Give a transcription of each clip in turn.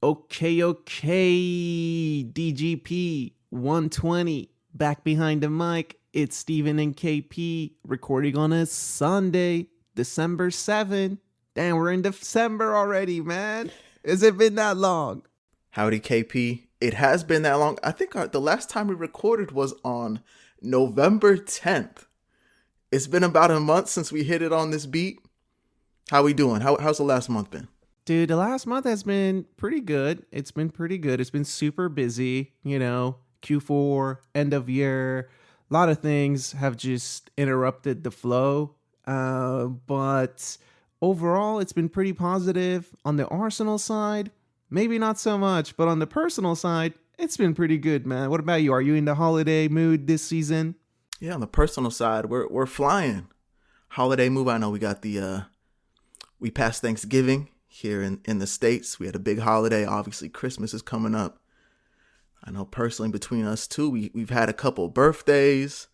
Okay, DGP 120 back behind the mic. It's Steven and KP recording on a Sunday, December 7th. Damn, we're in December already, man. Has it been that long? Howdy, KP. It has been that long. I think the last time we recorded was on November 10th. It's been about a month since we hit it on this beat. How we doing? How's the last month been? Dude, the last month has been pretty good. It's been pretty good. It's been super busy, Q4, end of year. A lot of things have just interrupted the flow. But overall, it's been pretty positive. On the Arsenal side, maybe not so much. But on the personal side, it's been pretty good, man. What about you? Are you in the holiday mood this season? Yeah, on the personal side, we're flying. Holiday mood. I know we got we passed Thanksgiving here in the States. We had a big holiday. Obviously, Christmas is coming up. I know personally between us two, we've had a couple birthdays.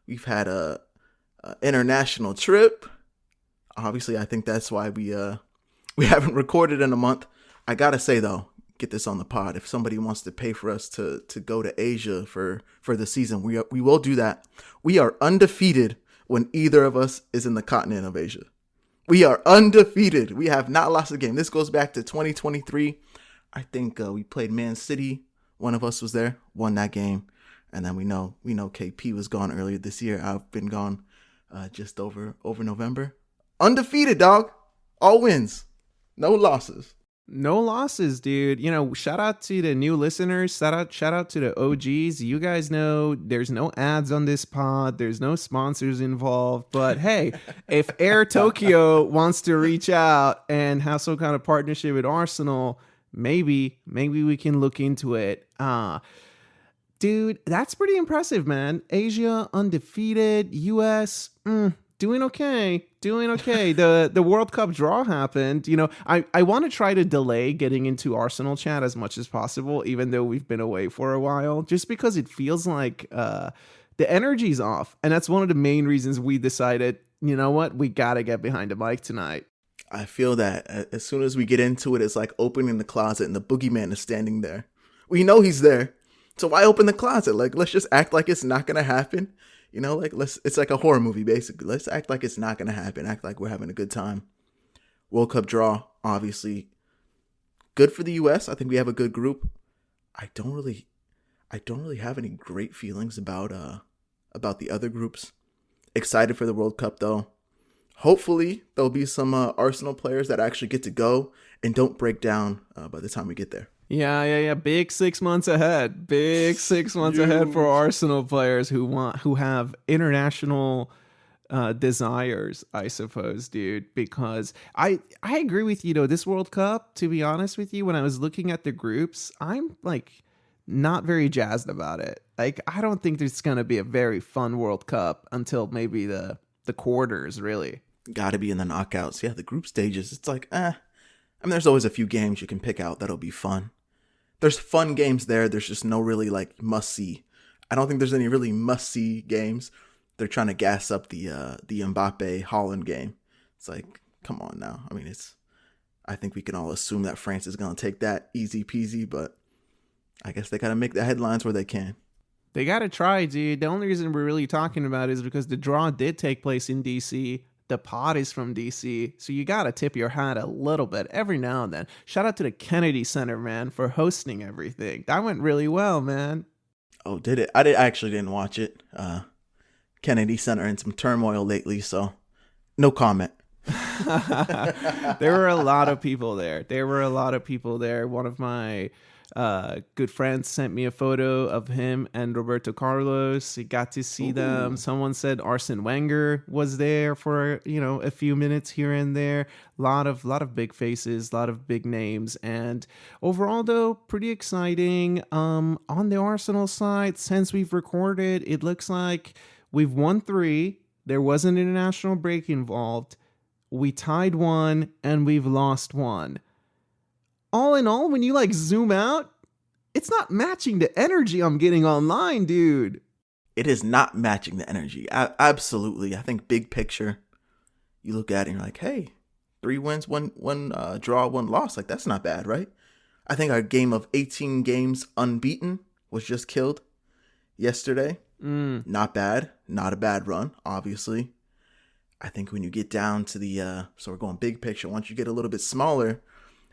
We've had a international trip. Obviously, I think that's why we haven't recorded in a month. I gotta say though, get this on the pod. If somebody wants to pay for us to go to Asia for the season, we will do that. We are undefeated when either of us is in the continent of Asia. We are undefeated. We have not lost a game. This goes back to 2023. I think we played Man City. One of us was there, won that game. And then we know KP was gone earlier this year. I've been gone just over November. Undefeated, dog. All wins. No losses. No losses, dude. Shout out to the new listeners. Shout out to the OGs. You guys know there's no ads on this pod. There's no sponsors involved. But hey, if Air Tokyo wants to reach out and have some kind of partnership with Arsenal, maybe we can look into it. Dude, that's pretty impressive, man. Asia undefeated. US doing okay. The World Cup draw happened. I want to try to delay getting into Arsenal chat as much as possible, even though we've been away for a while, just because it feels like the energy's off. And that's one of the main reasons we decided, you know what, we got to get behind the mic tonight. I feel that as soon as we get into it, it's like opening the closet and the boogeyman is standing there. We know he's there. So why open the closet? Like, let's just act like it's not going to happen. It's like a horror movie, basically. Let's act like it's not going to happen. Act like we're having a good time. World Cup draw, obviously. Good for the US. I think we have a good group. I don't really have any great feelings about the other groups. Excited for the World Cup, though. Hopefully, there'll be some Arsenal players that actually get to go and don't break down by the time we get there. Yeah. Big 6 months ahead. Big 6 months ahead for Arsenal players who have international desires, I suppose, dude. Because I agree with you, though. This World Cup, to be honest with you, when I was looking at the groups, I'm like not very jazzed about it. Like, I don't think there's gonna be a very fun World Cup until maybe the quarters, really. Got to be in the knockouts. Yeah, the group stages. It's like, there's always a few games you can pick out that'll be fun. There's fun games there. There's just no really like must see. I don't think there's any really must see games. They're trying to gas up the Mbappe Holland game. It's like, come on now. I think we can all assume that France is gonna take that easy peasy, but I guess they gotta make the headlines where they can. They gotta try, dude. The only reason we're really talking about it is because the draw did take place in DC. The pod is from DC, so you gotta tip your hat a little bit every now and then. Shout out to the Kennedy Center, man, for hosting everything. That went really well, man. Oh, did it? I actually didn't watch it. Kennedy Center in some turmoil lately, so no comment. There were a lot of people there. One of my good friends sent me a photo of him and Roberto Carlos. He got to see them. Someone said Arsene Wenger was there for a few minutes here and there. A lot of big faces, a lot of big names, and overall though pretty exciting. On the Arsenal side, since we've recorded, it looks like we've won 3. There was an international break involved. We tied 1 and we've lost 1. All in all, when you zoom out, it's not matching the energy I'm getting online, dude. It is not matching the energy. Absolutely. I think big picture, you look at it and you're like, hey, 3 wins, one draw, 1 loss. Like, that's not bad, right? I think our game of 18 games unbeaten was just killed yesterday. Not bad. Not a bad run, obviously. I think when you get down to the, so we're going big picture, once you get a little bit smaller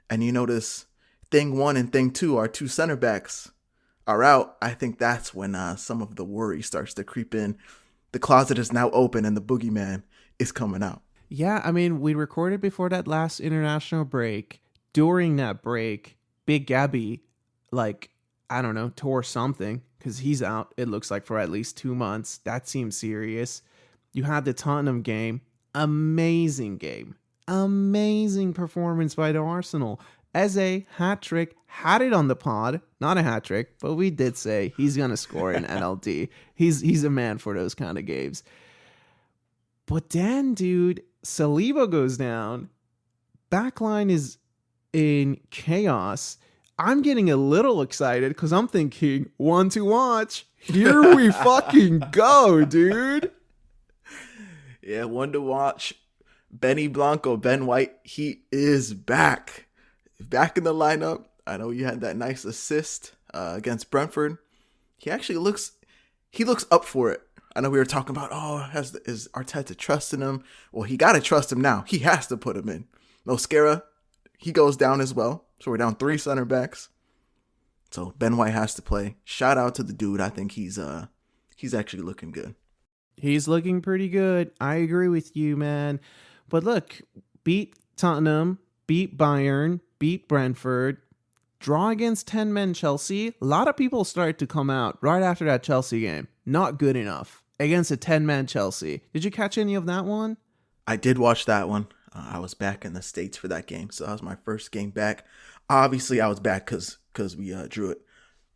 and you notice thing one and thing two, our two center backs are out, I think that's when some of the worry starts to creep in. The closet is now open and the boogeyman is coming out. Yeah, I mean, we recorded before that last international break. During that break, Big Gabby, like, I don't know, tore something because he's out, it looks like, for at least 2 months. That seems serious. You had the Tottenham game. Amazing game. Amazing performance by the Arsenal. Eze, hat trick, had it on the pod. Not a hat trick, but we did say he's going to score in NLD. He's a man for those kind of games. But then, dude, Saliba goes down. Backline is in chaos. I'm getting a little excited because I'm thinking, one to watch. Here we fucking go, dude. Yeah, one to watch. Benny Blanco, Ben White, he is back. Back in the lineup. I know you had that nice assist against Brentford. He actually looks up for it. I know we were talking about, is Arteta trusting him? Well, he got to trust him now. He has to put him in. Mosquera, he goes down as well. So we're down 3 center backs. So Ben White has to play. Shout out to the dude. I think he's actually looking good. He's looking pretty good. I agree with you, man. But look, beat Tottenham, beat Bayern, beat Brentford, draw against 10-man Chelsea. A lot of people started to come out right after that Chelsea game. Not good enough against a 10-man Chelsea. Did you catch any of that one? I did watch that one. I was back in the States for that game. So that was my first game back. Obviously, I was back because we drew it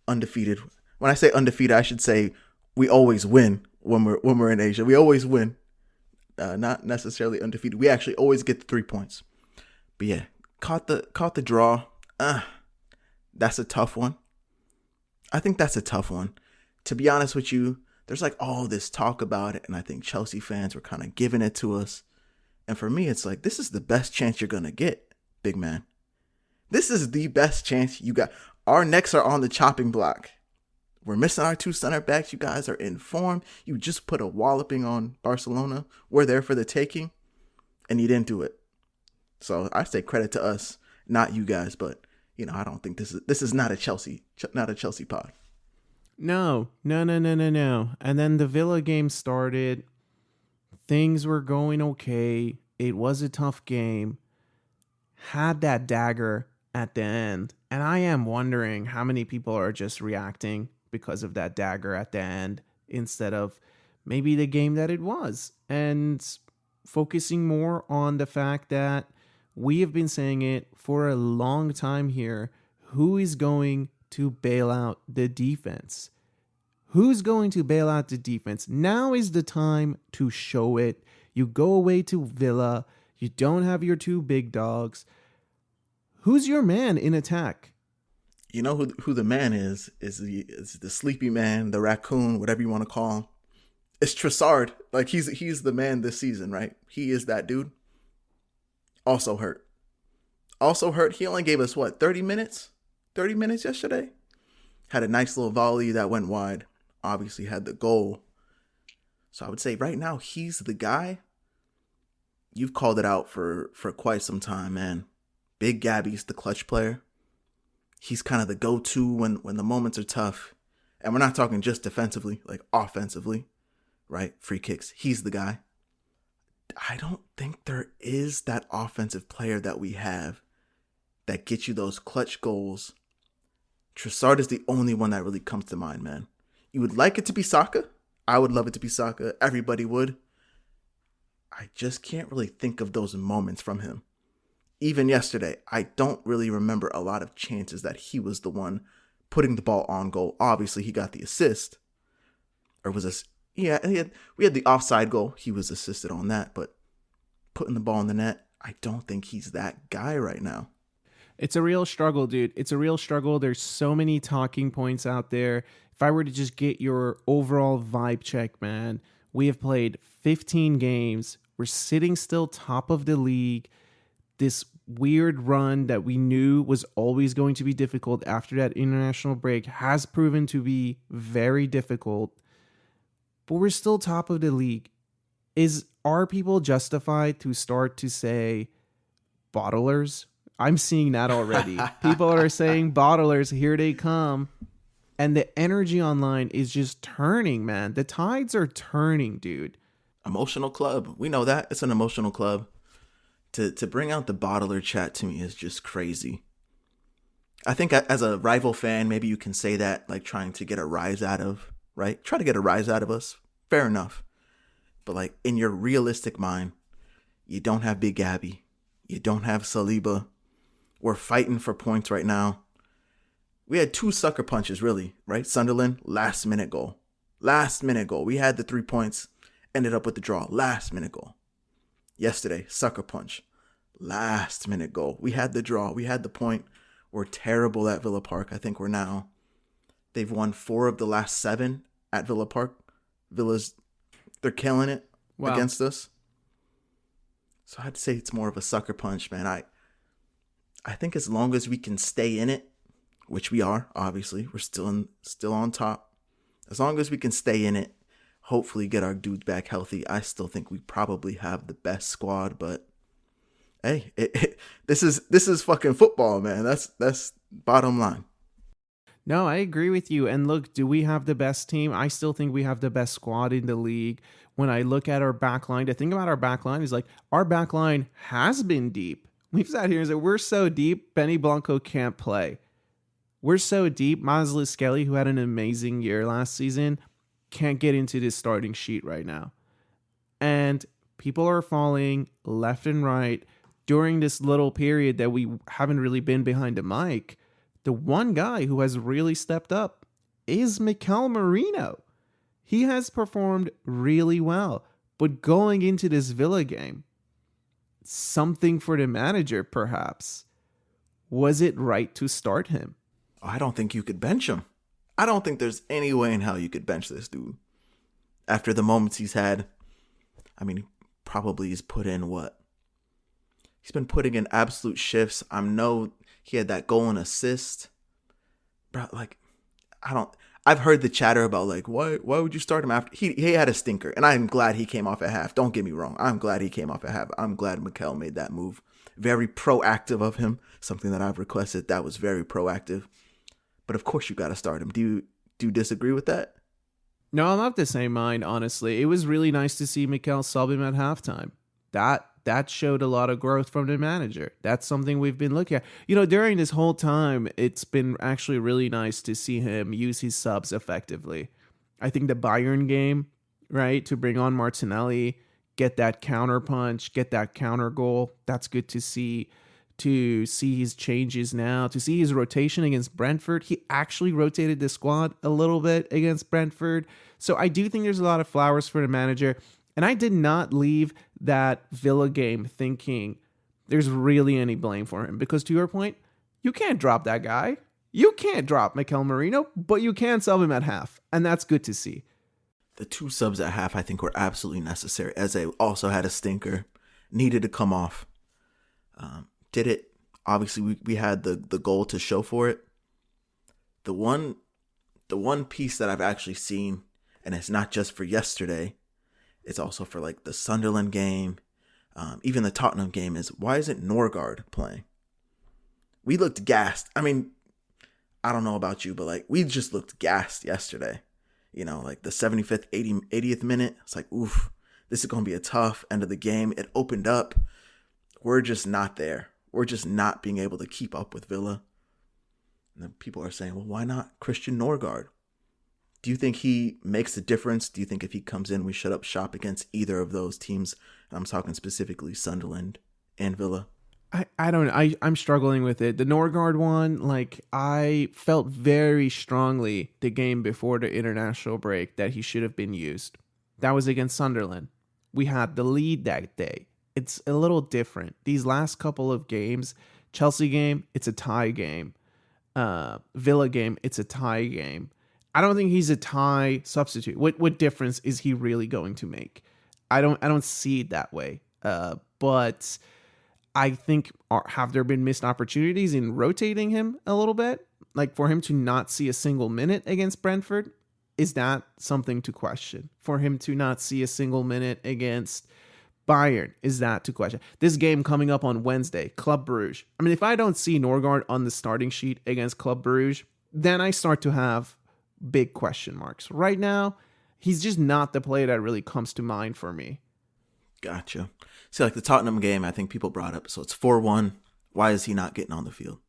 undefeated. When I say undefeated, I should say we always win when we're in Asia. We always win. Not necessarily undefeated. We actually always get the 3 points. But yeah, caught the draw. That's a tough one. I think that's a tough one. To be honest with you, there's like all this talk about it, and I think Chelsea fans were kind of giving it to us. And for me, it's like, this is the best chance you're going to get, big man. This is the best chance you got. Our necks are on the chopping block. We're missing our 2 center backs. You guys are in form. You just put a walloping on Barcelona. We're there for the taking, and you didn't do it. So I say credit to us, not you guys. But I don't think this is not a Chelsea pod. No. And then the Villa game started. Things were going okay. It was a tough game. Had that dagger at the end. And I am wondering how many people are just reacting because of that dagger at the end instead of maybe the game that it was. And focusing more on the fact that we have been saying it for a long time here. Who is going to bail out the defense? Who's going to bail out the defense? Now is the time to show it. You go away to Villa. You don't have your 2 big dogs. Who's your man in attack? You know who the man is the sleepy man, the raccoon, whatever you want to call him. It's Trossard. Like he's the man this season, right? He is that dude. Also hurt. He only gave us 30 minutes? 30 minutes yesterday? Had a nice little volley that went wide. Obviously had the goal. So I would say right now he's the guy. You've called it out for quite some time, man. Big Gabby's the clutch player. He's kind of the go-to when the moments are tough. And we're not talking just defensively, like offensively, right? Free kicks. He's the guy. I don't think there is that offensive player that we have that gets you those clutch goals. Trossard is the only one that really comes to mind, man. You would like it to be Saka. I would love it to be Saka. Everybody would. I just can't really think of those moments from him. Even yesterday, I don't really remember a lot of chances that he was the one putting the ball on goal. Obviously, he got the assist. Or was this? Yeah, we had the offside goal. He was assisted on that, but putting the ball in the net, I don't think he's that guy right now. It's a real struggle, dude. It's a real struggle. There's so many talking points out there. If I were to just get your overall vibe check, man, we have played 15 games. We're sitting still top of the league. This weird run that we knew was always going to be difficult after that international break has proven to be very difficult, but we're still top of the league. Are people justified to start to say bottlers? I'm seeing that already. People are saying bottlers, here they come. And the energy online is just turning, man. The tides are turning, dude. Emotional club. We know that. It's an emotional club. To bring out the bottler chat to me is just crazy. I think as a rival fan, maybe you can say that, like trying to get a rise out of, right? Try to get a rise out of us. Fair enough. But like in your realistic mind, you don't have Big Gabby. You don't have Saliba. We're fighting for points right now. We had 2 sucker punches, really, right? Sunderland, last minute goal. Last minute goal. We had the 3 points, ended up with the draw. Last minute goal. Yesterday, sucker punch. Last minute goal. We had the draw. We had the point. We're terrible at Villa Park. I think they've won 4 of the last 7 at Villa Park. They're killing it against us. So I'd say it's more of a sucker punch, man. I think as long as we can stay in it, which we are, obviously, we're still on top. As long as we can stay in it, hopefully get our dudes back healthy. I still think we probably have the best squad, but hey, this is fucking football, man. That's bottom line. No, I agree with you. And look, do we have the best team? I still think we have the best squad in the league. When I look at our backline, the thing about our backline is like our backline has been deep. We've sat here and said we're so deep, Benny Blanco can't play. We're so deep. Mazla Skelly, who had an amazing year last season, can't get into this starting sheet right now. And people are falling left and right during this little period that we haven't really been behind the mic. The one guy who has really stepped up is Mikel Merino. He has performed really well. But going into this Villa game, something for the manager, perhaps. Was it right to start him? I don't think you could bench him. I don't think there's any way in hell you could bench this dude. After the moments he's had, I mean, probably he's put in what? He's been putting in absolute shifts. He had that goal and assist. Bro, like, I've heard the chatter about like, why would you start him after? He had a stinker, and I'm glad he came off at half. Don't get me wrong. I'm glad he came off at half. I'm glad Mikel made that move. Very proactive of him. Something that I've requested. That was very proactive. But of course you got to start him. Do you disagree with that? No, I'm of the same mind, honestly. It was really nice to see Mikel sub him at halftime. That showed a lot of growth from the manager. That's something we've been looking at. During this whole time, it's been actually really nice to see him use his subs effectively. I think the Bayern game, right, to bring on Martinelli, get that counter punch, get that counter goal, that's good to see. To see his changes now, to see his rotation against Brentford. He actually rotated the squad a little bit against Brentford. So I do think there's a lot of flowers for the manager. And I did not leave that Villa game thinking there's really any blame for him. Because to your point, you can't drop that guy. You can't drop Mikel Merino, but you can sub him at half. And that's good to see. The 2 subs at half I think were absolutely necessary. Eze also had a stinker. Needed to come off. Did it. Obviously, we had the goal to show for it. The one piece that I've actually seen, and it's not just for yesterday, it's also for like the Sunderland game, even the Tottenham game, is why isn't Norgard playing? We looked gassed. I mean, I don't know about you, but like we just looked gassed yesterday. Like the 75th, 80th minute, it's like, oof, this is going to be a tough end of the game. It opened up. We're just not there. We're just not being able to keep up with Villa. And then people are saying, well, why not Christian Norgard? Do you think he makes a difference? Do you think if he comes in, we shut up shop against either of those teams? And I'm talking specifically Sunderland and Villa. I don't know. I'm struggling with it. The Norgard one, like I felt very strongly the game before the international break that he should have been used. That was against Sunderland. We had the lead that day. It's a little different. These last couple of games, Chelsea game, it's a tie game. Villa game, it's a tie game. I don't think he's a tie substitute. What difference is he really going to make? I don't see it that way. But I think have there been missed opportunities in rotating him a little bit? Like for him to not see a single minute against Brentford? Is that something to question? For him to not see a single minute against Bayern, is that to question? This game coming up on Wednesday, Club Brugge. I mean, if I don't see Norgard on the starting sheet against Club Brugge, then I start to have big question marks. Right now, he's just not the player that really comes to mind for me. Gotcha. See, like the Tottenham game, I think people brought up. So it's 4-1. Why is he not getting on the field?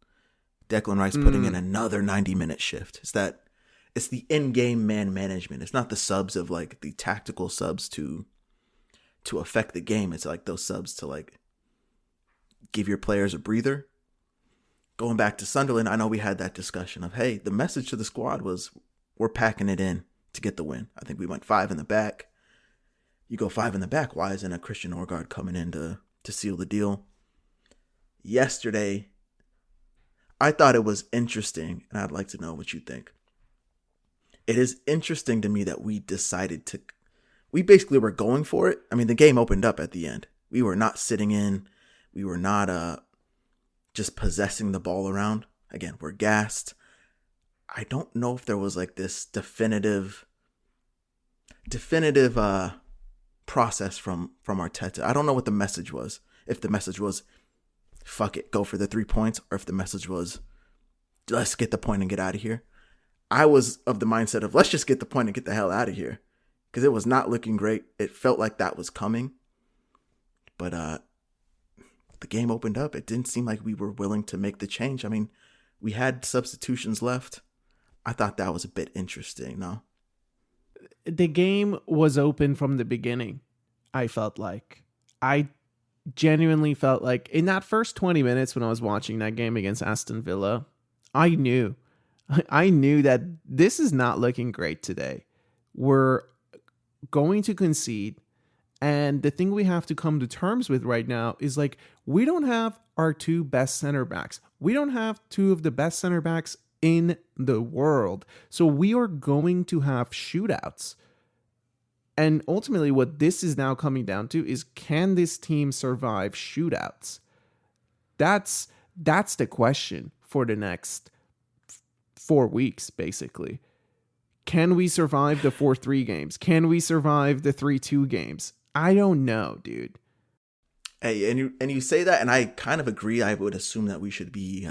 Declan Rice putting in another 90-minute shift. It's the in-game man management. It's not the subs of like the tactical subs to affect the game. It's like those subs to like give your players a breather. Going back to Sunderland, I know we had that discussion of, hey, the message to the squad was we're packing it in to get the win. I think we went 5 in the back. You go 5 in the back. Why isn't a Christian Norgard coming in to seal the deal? Yesterday, I thought it was interesting, and I'd like to know what you think. It is interesting to me that we basically were going for it. I mean, the game opened up at the end. We were not sitting in. We were not just possessing the ball around. Again, we're gassed. I don't know if there was like this definitive process from Arteta. I don't know what the message was. If the message was, fuck it, go for the 3 points, or if the message was, let's get the point and get out of here. I was of the mindset of, let's just get the point and get the hell out of here, because it was not looking great. It felt like that was coming. But the game opened up. It didn't seem like we were willing to make the change. I mean, we had substitutions left. I thought that was a bit interesting, no? The game was open from the beginning, I felt like. I genuinely felt like in that first 20 minutes when I was watching that game against Aston Villa, I knew that this is not looking great today. We're going to concede. And the thing we have to come to terms with right now is like, we don't have our 2 best center backs. We don't have 2 of the best center backs in the world. So we are going to have shootouts. And ultimately what this is now coming down to is, can this team survive shootouts? That's the question for the next 4 weeks, basically. Can we survive the 4-3 games? Can we survive the 3-2 games? I don't know, dude. Hey, and you say that, and I kind of agree. I would assume that we should be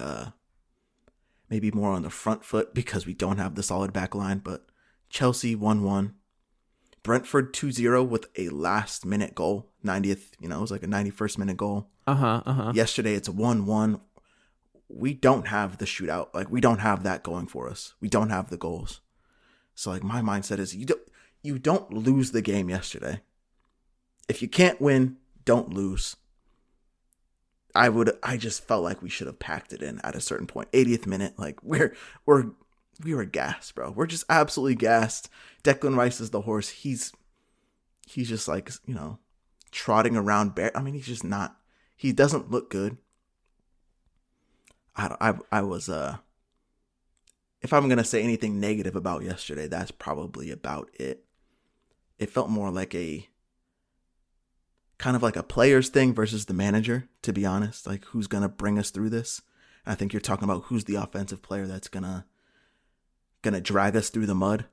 maybe more on the front foot because we don't have the solid back line. But Chelsea 1-1. Brentford 2-0 with a last-minute goal. 90th, it was like a 91st minute goal. Yesterday, it's 1-1. We don't have the shootout. Like, we don't have that going for us. We don't have the goals. So, like, my mindset is you don't lose the game yesterday. If you can't win, don't lose. I just felt like we should have packed it in at a certain point. 80th minute, like we were gassed, bro. We're just absolutely gassed. Declan Rice is the horse. He's just like, trotting around bare. I mean, he's just not. He doesn't look good. I was if I'm gonna say anything negative about yesterday, that's probably about it. It felt more like a kind of like a players thing versus the manager, to be honest. Like, who's gonna bring us through this? And I think you're talking about who's the offensive player that's gonna drag us through the mud.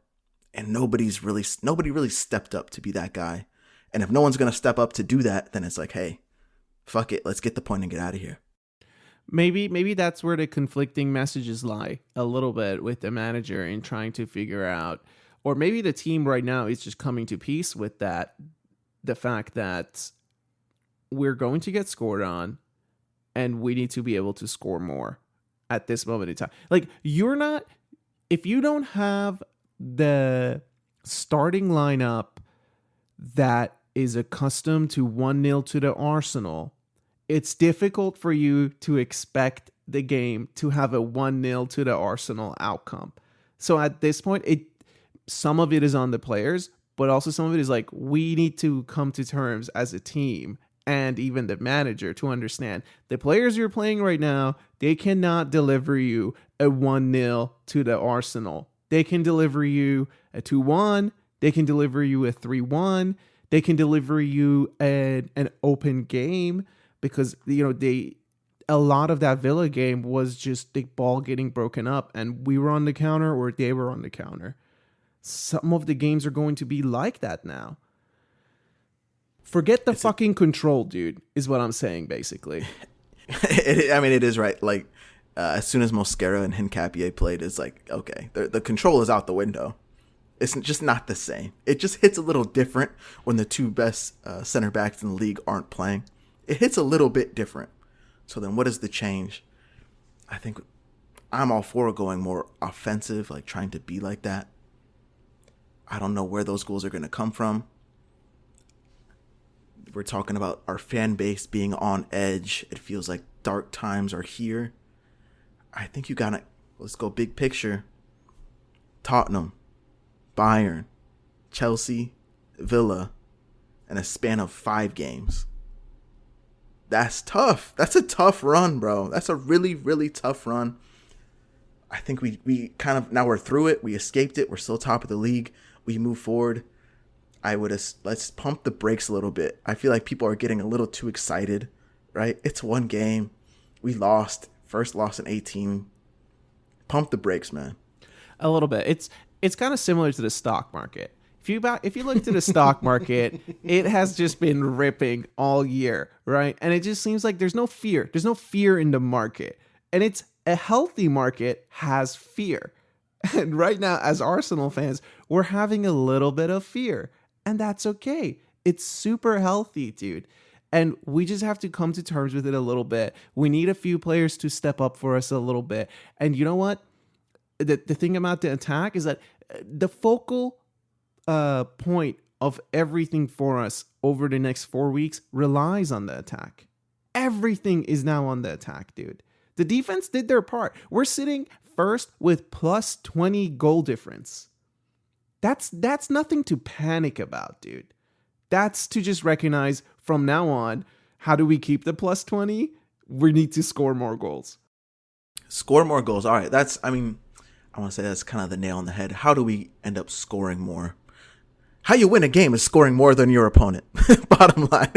And nobody really stepped up to be that guy. And if no one's gonna step up to do that, then it's like, hey, fuck it, let's get the point and get out of here. Maybe that's where the conflicting messages lie a little bit with the manager in trying to figure out, or maybe the team right now is just coming to peace with that, the fact that we're going to get scored on and we need to be able to score more at this moment in time. Like, if you don't have the starting lineup that is accustomed to 1-0 to the Arsenal, it's difficult for you to expect the game to have a 1-0 to the Arsenal outcome. So at this point, some of it is on the players, but also some of it is like, we need to come to terms as a team and even the manager to understand the players you're playing right now, they cannot deliver you a 1-0 to the Arsenal. They can deliver you a 2-1. They can deliver you a 3-1. They can deliver you an open game. because, a lot of that Villa game was just the ball getting broken up and we were on the counter or they were on the counter. Some of the games are going to be like that now. Forget the fucking control, dude, is what I'm saying, basically. It is right. Like, as soon as Mosquera and Hincapié played, it's like, okay, the control is out the window. It's just not the same. It just hits a little different when the two best center backs in the league aren't playing. It hits a little bit different. So then what is the change? I think I'm all for going more offensive, like trying to be like that. I don't know where those goals are going to come from. We're talking about our fan base being on edge. It feels like dark times are here. I think you got to, let's go big picture. Tottenham, Bayern, Chelsea, Villa, in a span of 5 games. That's tough. That's a tough run, bro. That's a really, really tough run. I think we kind of, now we're through it. We escaped it. We're still top of the league. We move forward. Let's pump the brakes a little bit. I feel like people are getting a little too excited, right? It's one game. We lost. First loss in 18. Pump the brakes, man. A little bit. It's kind of similar to the stock market. If you look to the stock market, it has just been ripping all year, right? And it just seems like there's no fear. There's no fear in the market. And it's a healthy market has fear. And right now, as Arsenal fans, we're having a little bit of fear. And that's okay. It's super healthy, dude. And we just have to come to terms with it a little bit. We need a few players to step up for us a little bit. And you know what? The thing about the attack is that the focal point of everything for us over the next 4 weeks relies on the attack. Everything is now on the attack, dude. The defense did their part. We're sitting first with plus 20 goal difference. That's nothing to panic about, dude. That's to just recognize from now on, how do we keep the plus 20? We need to score more goals. Score more goals. All right. I want to say that's kind of the nail on the head. How do we end up scoring more? How you win a game is scoring more than your opponent. Bottom line.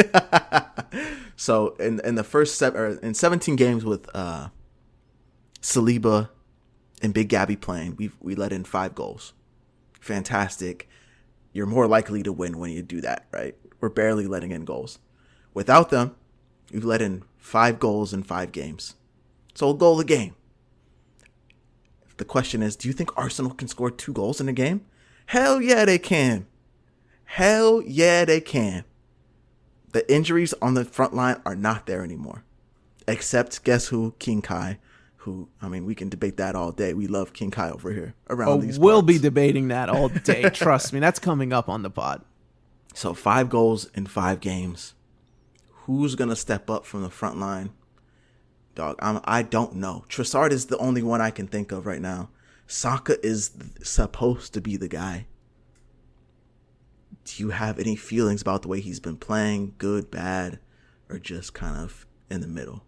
So in the first 17 games with Saliba and Big Gabby playing, we let in 5 goals. Fantastic. You're more likely to win when you do that, right? We're barely letting in goals. Without them, we've let in 5 goals in 5 games. So a goal a game. The question is, do you think Arsenal can score 2 goals in a game? Hell yeah, they can. Hell yeah, they can. The injuries on the front line are not there anymore. Except, guess who? King Kai. Who, we can debate that all day. We love King Kai over here around these We'll parts. be debating that all day. Trust me, that's coming up on the pod. So 5 goals in 5 games. Who's going to step up from the front line? Dog, I don't know. Trossard is the only one I can think of right now. Saka is supposed to be the guy. Do you have any feelings about the way he's been playing? Good, bad, or just kind of in the middle?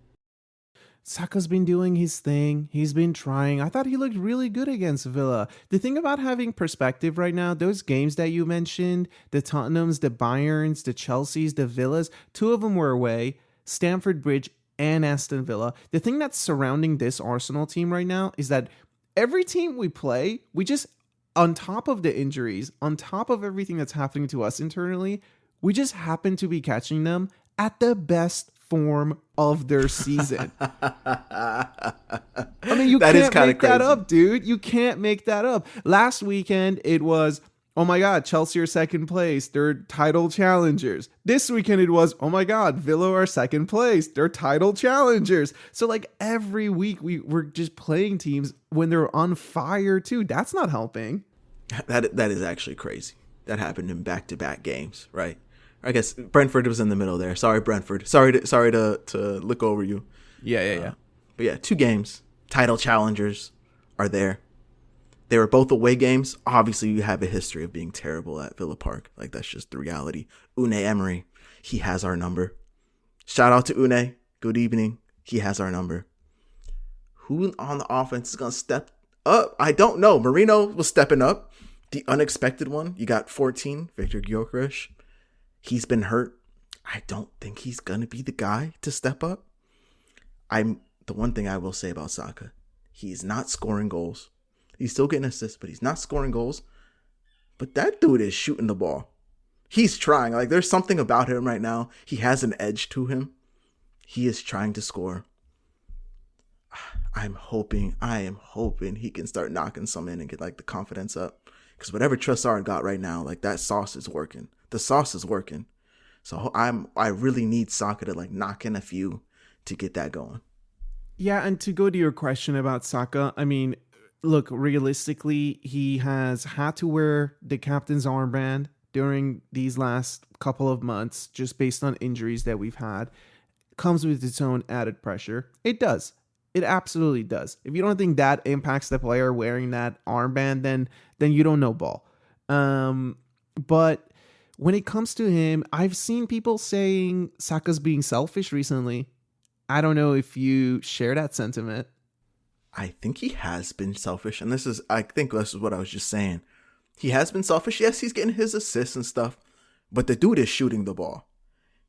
Saka's been doing his thing. He's been trying. I thought he looked really good against Villa. The thing about having perspective right now, those games that you mentioned, the Tottenhams, the Bayerns, the Chelseas, the Villas, 2 of them were away, Stamford Bridge and Aston Villa. The thing that's surrounding this Arsenal team right now is that every team we play, we just, on top of the injuries, on top of everything that's happening to us internally, we just happen to be catching them at the best form of their season. You can't make that up, dude. You can't make that up. Last weekend, it was, oh my God, Chelsea are second place. They're title challengers. This weekend, it was, oh my God, Villa are second place. They're title challengers. So every week, we're just playing teams when they're on fire too. That's not helping. That is actually crazy. That happened in back-to-back games, right? I guess Brentford was in the middle there. Sorry, Brentford. Sorry to look over you. Yeah. But yeah, 2 games. Title challengers are there. They were both away games. Obviously, you have a history of being terrible at Villa Park. That's just the reality. Unai Emery, he has our number. Shout out to Unai. Good evening. He has our number. Who on the offense is going to step up? I don't know. Marino was stepping up. The unexpected one. You got 14, Victor Gyökeres. He's been hurt. I don't think he's going to be the guy to step up. The one thing I will say about Saka, he's not scoring goals. He's still getting assists, but he's not scoring goals. But that dude is shooting the ball. He's trying. Like, there's something about him right now. He has an edge to him. He is trying to score. I am hoping he can start knocking some in and get like the confidence up. Because whatever Trossard got right now, like that sauce is working. The sauce is working. So I really need Saka to like knock in a few to get that going. Yeah, and to go to your question about Saka, I mean, look, realistically, he has had to wear the captain's armband during these last couple of months, just based on injuries that we've had. Comes with its own added pressure. It does. It absolutely does. If you don't think that impacts the player wearing that armband, then you don't know ball. But when it comes to him, I've seen people saying Saka's being selfish recently. I don't know if you share that sentiment. I think he has been selfish. And I think this is what I was just saying. He has been selfish. Yes, he's getting his assists and stuff. But the dude is shooting the ball.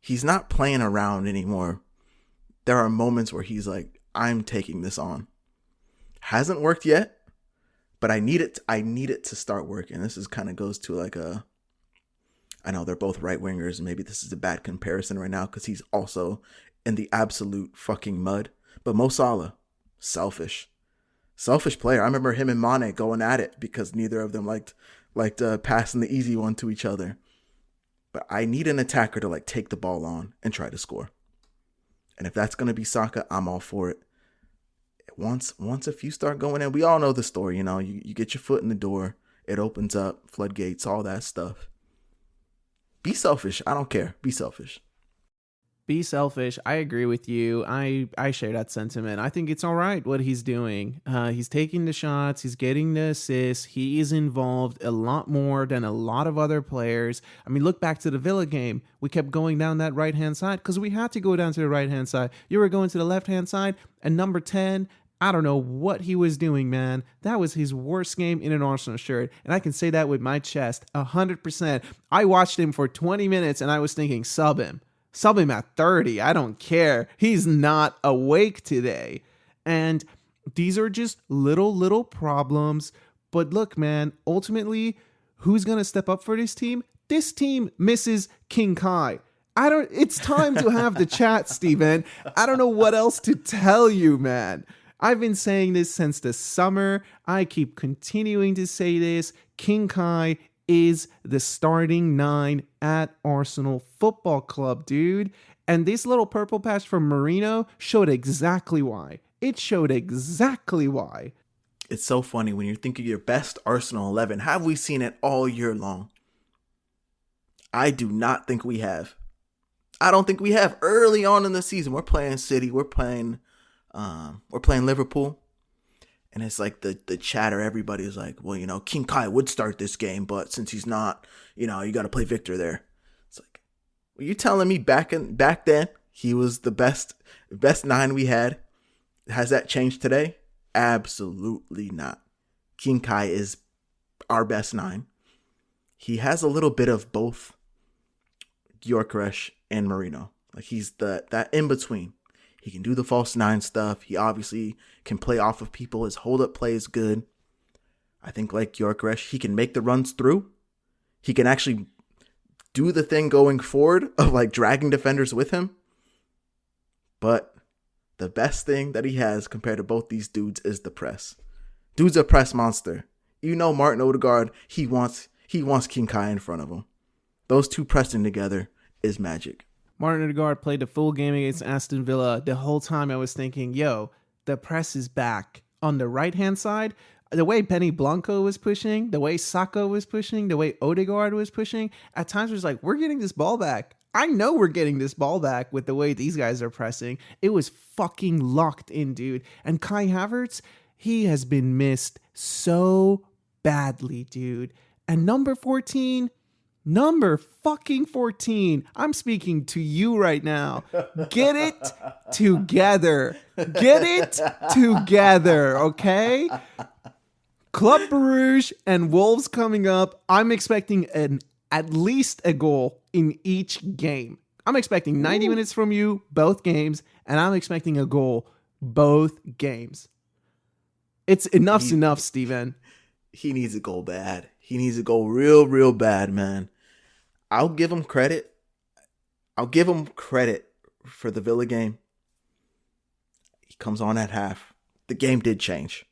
He's not playing around anymore. There are moments where he's like, I'm taking this on. Hasn't worked yet, but I need it to start working. This is kind of goes to like I know they're both right wingers. Maybe this is a bad comparison right now because he's also in the absolute fucking mud. But Mo Salah, selfish player. I remember him and Mane going at it because neither of them liked passing the easy one to each other. But I need an attacker to like take the ball on and try to score. And if that's going to be Saka, I'm all for it. Once a few start going in, we all know the story, you know, you get your foot in the door, it opens up, floodgates, all that stuff. Be selfish. I don't care. Be selfish. Be selfish. I agree with you. I share that sentiment. I think it's all right what he's doing. He's taking the shots. He's getting the assists. He is involved a lot more than a lot of other players. I mean, look back to the Villa game. We kept going down that right-hand side because we had to go down to the right-hand side. You were going to the left-hand side, and number 10, I don't know what he was doing, man. That was his worst game in an Arsenal shirt, and I can say that with my chest, 100%. I watched him for 20 minutes, and I was thinking, sub him. Sub him at 30. I don't care. He's not awake today. And these are just little problems. But look, man, ultimately, who's going to step up for this team? This team misses King Kai. It's time to have the chat, Steven. I don't know what else to tell you, man. I've been saying this since the summer. I keep continuing to say this. King Kai is the starting 9 at Arsenal Football Club, dude. And this little purple patch from Marino showed exactly why. It showed exactly why. It's so funny when you think of your best Arsenal 11. Have we seen it all year long? I do not think we have. I don't think we have. Early on in the season, we're playing City, we're playing Liverpool. And it's like the chatter, everybody's like, well, you know, King Kai would start this game, but since he's not, you know, you got to play Victor there. It's like, were you telling me back then he was the best 9 we had? Has that changed today? Absolutely not. King Kai is our best 9. He has a little bit of both Gyökeres and Marino. Like he's that in between. He can do the false 9 stuff. He obviously can play off of people. His hold-up play is good. I think like Gyökeres, he can make the runs through. He can actually do the thing going forward of like dragging defenders with him. But the best thing that he has compared to both these dudes is the press. Dude's a press monster. You know Martin Odegaard, he wants King Kai in front of him. Those two pressing together is magic. Martin Odegaard played the full game against Aston Villa. The whole time I was thinking, yo, the press is back. On the right-hand side, the way Benny Blanco was pushing, the way Saka was pushing, the way Odegaard was pushing, at times it was like, we're getting this ball back. I know we're getting this ball back with the way these guys are pressing. It was fucking locked in, dude. And Kai Havertz, he has been missed so badly, dude. And number 14, I'm speaking to you right now. Get it together. Get it together, okay? Club Brugge and Wolves coming up. I'm expecting at least a goal in each game. I'm expecting 90 minutes from you both games, and I'm expecting a goal both games. It's enough's enough, Steven. He needs a goal bad. He needs to go real, real bad, man. I'll give him credit. I'll give him credit for the Villa game. He comes on at half. The game did change.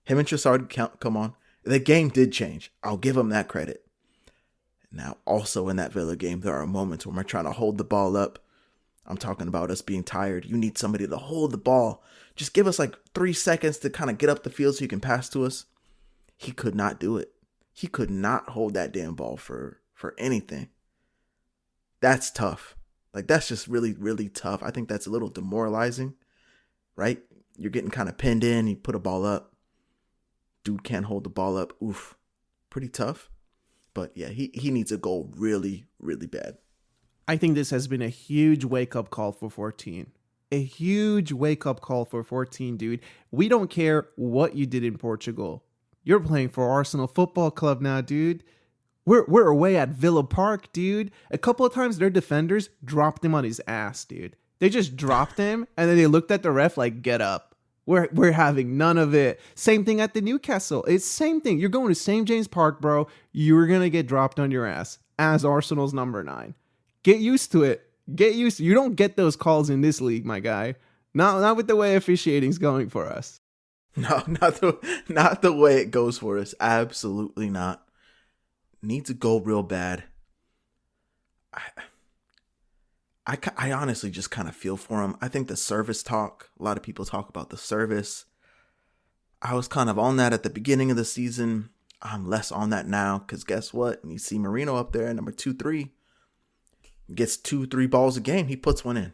Him and Trossard come on. The game did change. I'll give him that credit. Now, also in that Villa game, there are moments when we're trying to hold the ball up. I'm talking about us being tired. You need somebody to hold the ball. Just give us like 3 seconds to kind of get up the field so you can pass to us. He could not do it. He could not hold that damn ball for anything. That's tough. Like, that's just really, really tough. I think that's a little demoralizing, right? You're getting kind of pinned in. You put a ball up. Dude can't hold the ball up. Oof. Pretty tough. But yeah, he needs a goal really, really bad. I think this has been a huge wake-up call for 14. A huge wake-up call for 14, dude. We don't care what you did in Portugal. You're playing for Arsenal Football Club now, dude. We're away at Villa Park, dude. A couple of times their defenders dropped him on his ass, dude. They just dropped him, and then they looked at the ref like, get up. We're having none of it. Same thing at the Newcastle. It's same thing. You're going to St. James Park, bro. You're going to get dropped on your ass as Arsenal's number 9. Get used to it. Get used to it. You don't get those calls in this league, my guy. Not with the way officiating's going for us. No, not the way it goes for us. Absolutely not. Needs to go real bad. I honestly just kind of feel for him. I think the service talk, a lot of people talk about the service. I was kind of on that at the beginning of the season. I'm less on that now because guess what? When you see Marino up there, number 2-3, gets 2-3 balls a game, he puts one in.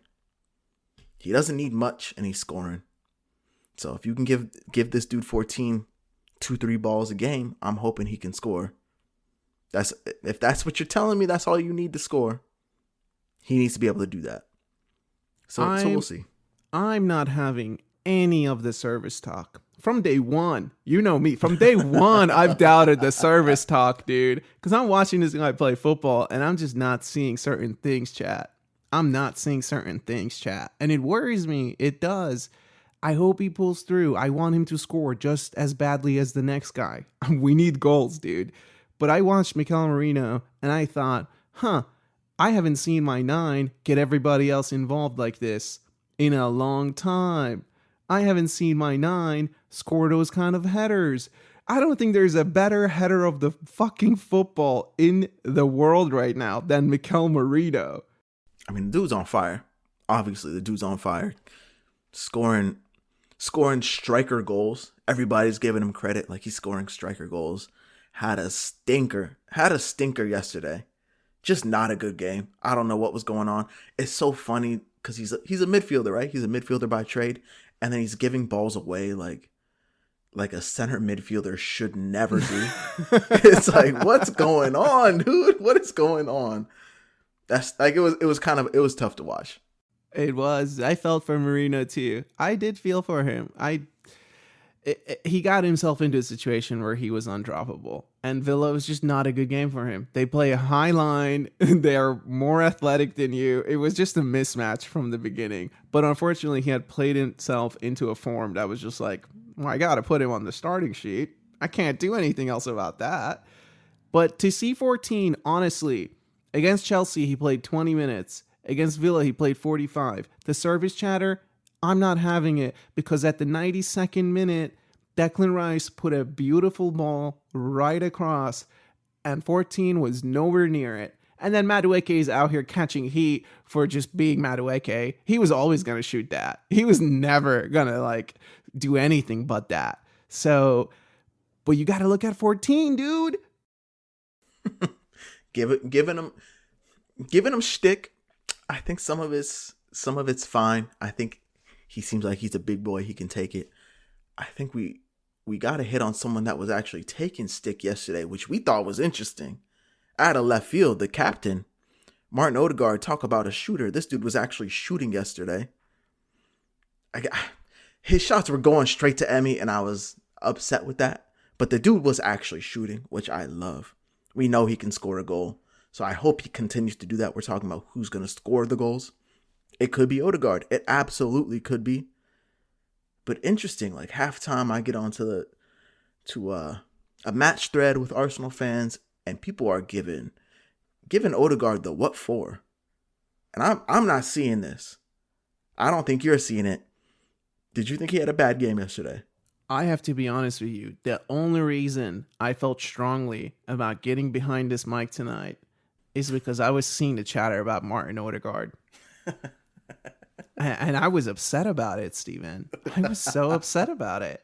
He doesn't need much and he's scoring. So if you can give this dude 14, 2-3 balls a game, I'm hoping he can score. If that's what you're telling me, that's all you need to score. He needs to be able to do that. So we'll see. I'm not having any of the service talk. From day one, you know me. From day one, I've doubted the service talk, dude. Because I'm watching this guy play football, and I'm just not seeing certain things, chat. I'm not seeing certain things, chat. And it worries me. It does. I hope he pulls through. I want him to score just as badly as the next guy. We need goals, dude. But I watched Mikel Merino, and I thought, I haven't seen my 9 get everybody else involved like this in a long time. I haven't seen my 9 score those kind of headers. I don't think there's a better header of the fucking football in the world right now than Mikel Merino. I mean, the dude's on fire. Obviously, the dude's on fire. Scoring striker goals. Everybody's giving him credit like he's scoring striker goals. Had a stinker yesterday. Just not a good game. I don't know what was going on. It's so funny because he's a midfielder, right? He's a midfielder by trade, and then he's giving balls away like a center midfielder should never do. It's like, what's going on, dude? What is going on? That's like it was tough to watch. It was. I felt for Marino too. I did feel for him. He got himself into a situation where he was undroppable, and Villa was just not a good game for him. They play a high line. They are more athletic than you. It was just a mismatch from the beginning. But unfortunately, he had played himself into a form that was just like, well, I got to put him on the starting sheet. I can't do anything else about that. But to see 14, honestly, against Chelsea, he played 20 minutes. Against Villa, he played 45. The service chatter, I'm not having it, because at the 92nd minute, Declan Rice put a beautiful ball right across, and 14 was nowhere near it. And then Madueke is out here catching heat for just being Madueke. He was always going to shoot that. He was never going to do anything but that. So, but you got to look at 14, dude. Giving him shtick. I think some of it's fine. I think he seems like he's a big boy. He can take it. I think we got to hit on someone that was actually taking stick yesterday, which we thought was interesting. Out of left field, the captain, Martin Odegaard, talk about a shooter. This dude was actually shooting yesterday. His shots were going straight to Emmy, and I was upset with that. But the dude was actually shooting, which I love. We know he can score a goal. So I hope he continues to do that. We're talking about who's going to score the goals. It could be Odegaard. It absolutely could be. But interesting, like halftime, I get onto a match thread with Arsenal fans, and people are giving Odegaard the what for. And I'm not seeing this. I don't think you're seeing it. Did you think he had a bad game yesterday? I have to be honest with you. The only reason I felt strongly about getting behind this mic tonight is because I was seeing the chatter about Martin Odegaard. And I was upset about it, Steven. I was so upset about it.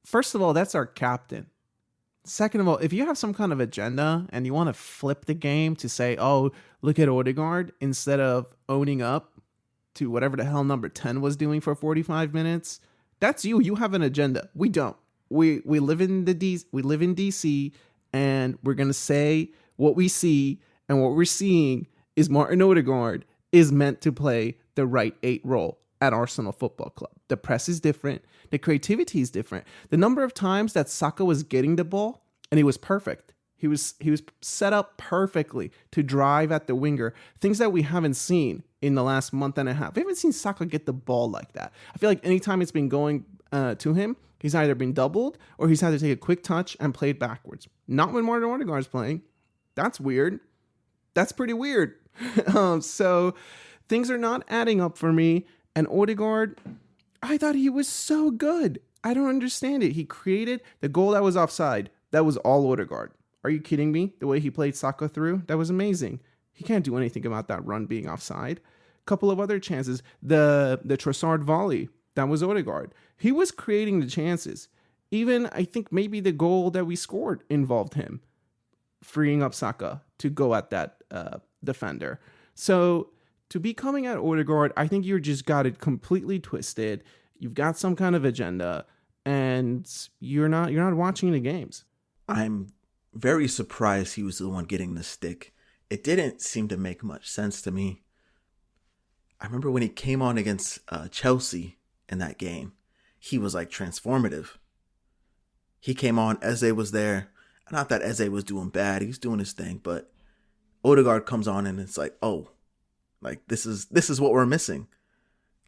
First of all, that's our captain. Second of all, if you have some kind of agenda and you want to flip the game to say, oh, look at Odegaard, instead of owning up to whatever the hell number 10 was doing for 45 minutes, that's you. You have an agenda. We don't. We live in DC, and we're going to say what we see, and what we're seeing is Martin Odegaard is meant to play the right 8 role at Arsenal Football Club. The press is different. The creativity is different. The number of times that Saka was getting the ball, and he was perfect. He was set up perfectly to drive at the winger. Things that we haven't seen in the last month and a half. We haven't seen Saka get the ball like that. I feel like anytime it's been going to him, he's either been doubled or he's had to take a quick touch and play it backwards. Not when Martin Odegaard's playing. That's weird. That's pretty weird. So things are not adding up for me. And Odegaard, I thought he was so good. I don't understand it. He created the goal that was offside. That was all Odegaard. Are you kidding me? The way he played Saka through, that was amazing. He can't do anything about that run being offside. A couple of other chances. The Trossard volley, that was Odegaard. He was creating the chances. Even, I think maybe the goal that we scored involved him freeing up Saka to go at that defender. So to be coming at Odegaard, I think you just got it completely twisted. You've got some kind of agenda, and you're not watching the games. I'm very surprised he was the one getting the stick. It didn't seem to make much sense to me. I remember when he came on against Chelsea in that game, he was like transformative. He came on, Eze was there. Not that Eze was doing bad, he's doing his thing, but Odegaard comes on and it's like, oh, like this is what we're missing.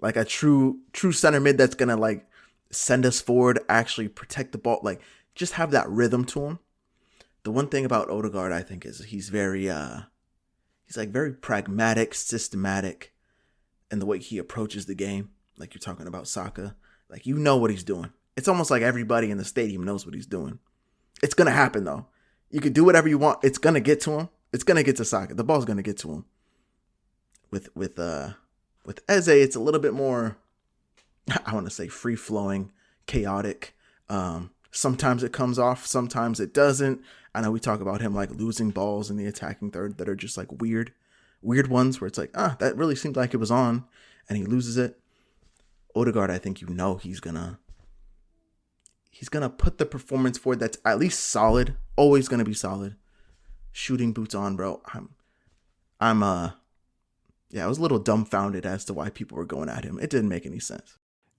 Like a true center mid that's gonna like send us forward, actually protect the ball, like just have that rhythm to him. The one thing about Odegaard, I think, is he's very pragmatic, systematic in the way he approaches the game. Like you're talking about Saka, like you know what he's doing. It's almost like everybody in the stadium knows what he's doing. It's gonna happen though. You can do whatever you want. It's gonna get to him. It's gonna get to Saka. The ball's gonna get to him. With Eze, it's a little bit more, I want to say, free flowing, chaotic. Sometimes it comes off, sometimes it doesn't. I know we talk about him like losing balls in the attacking third that are just like weird ones where it's like, that really seemed like it was on, and he loses it. Odegaard, I think he's gonna put the performance forward that's at least solid, always gonna be solid. Shooting boots on, bro. I was a little dumbfounded as to why people were going at him. It didn't make any sense.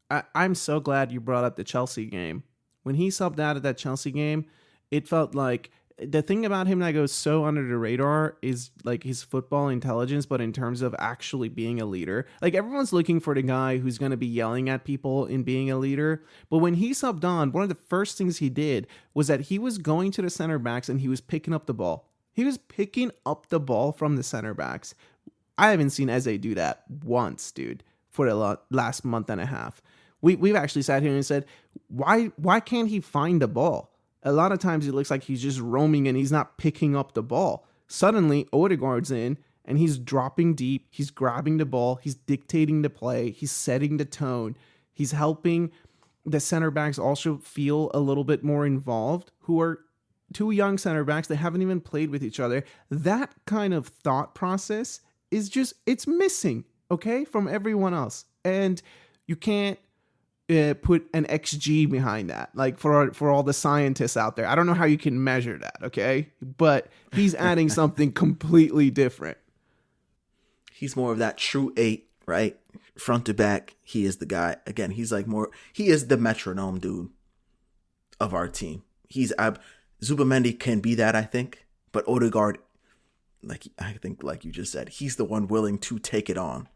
I'm so glad you brought up the Chelsea game. When he subbed out of that Chelsea game, it felt like the thing about him that goes so under the radar is like his football intelligence, but in terms of actually being a leader. Like everyone's looking for the guy who's going to be yelling at people in being a leader. But when he subbed on, one of the first things he did was that he was going to the center backs and he was picking up the ball. He was picking up the ball from the center backs. I haven't seen Eze do that once, dude, for the last month and a half. We've actually sat here and said, why can't he find the ball? A lot of times it looks like he's just roaming and he's not picking up the ball. Suddenly, Odegaard's in and he's dropping deep. He's grabbing the ball. He's dictating the play. He's setting the tone. He's helping the center backs also feel a little bit more involved, who are two young center backs. They haven't even played with each other. That kind of thought process is just, it's missing, okay, from everyone else. And you can't put an XG behind that, like for all the scientists out there. I don't know how you can measure that, okay? But he's adding something completely different. He's more of that true 8, right? Front to back, he is the guy. Again, he is the metronome dude of our team. Zubamendi can be that, I think, But Odegaard, I think like you just said, he's the one willing to take it on.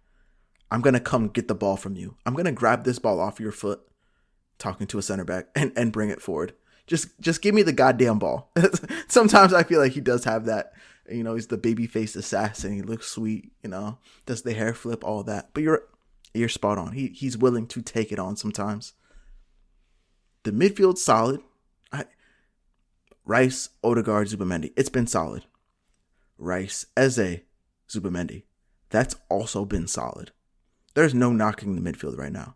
I'm going to come get the ball from you. I'm going to grab this ball off your foot, talking to a center back, and bring it forward. Just give me the goddamn ball. Sometimes I feel like he does have that. He's the baby-faced assassin. He looks sweet, does the hair flip, all that. But you're spot on. He's willing to take it on sometimes. The midfield's solid. Rice, Odegaard, Zubamendi. It's been solid. Rice, Eze, Zubamendi. That's also been solid. There's no knocking the midfield right now.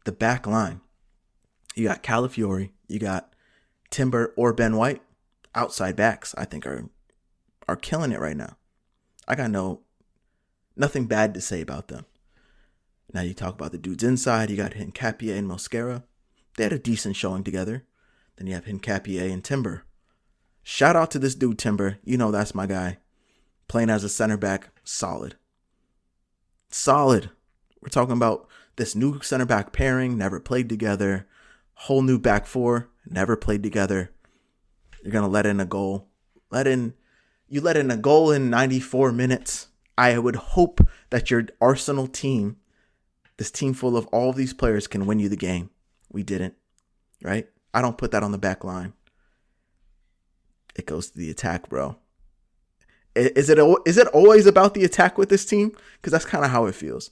The back line. You got Calafiori. You got Timber or Ben White. Outside backs, I think, are killing it right now. I got nothing bad to say about them. Now you talk about the dudes inside. You got Hincapié and Mosquera. They had a decent showing together. Then you have Hincapié and Timber. Shout out to this dude, Timber. That's my guy. Playing as a center back, solid. Solid. We're talking about this new center back pairing, never played together. Whole new back four, never played together. You're going to let in a goal. You let in a goal in 94 minutes. I would hope that your Arsenal team, this team full of all of these players, can win you the game. We didn't, right? I don't put that on the back line. It goes to the attack, bro. Is it always about the attack with this team? Because that's kind of how it feels.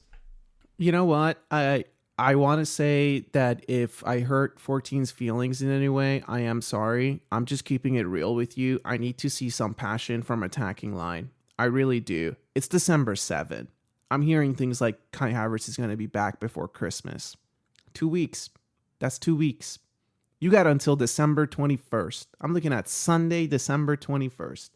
You know what? I want to say that if I hurt 14's feelings in any way, I am sorry. I'm just keeping it real with you. I need to see some passion from attacking line. I really do. It's December 7th. I'm hearing things like Kai Havertz is going to be back before Christmas. 2 weeks. That's 2 weeks. You got until December 21st. I'm looking at Sunday, December 21st.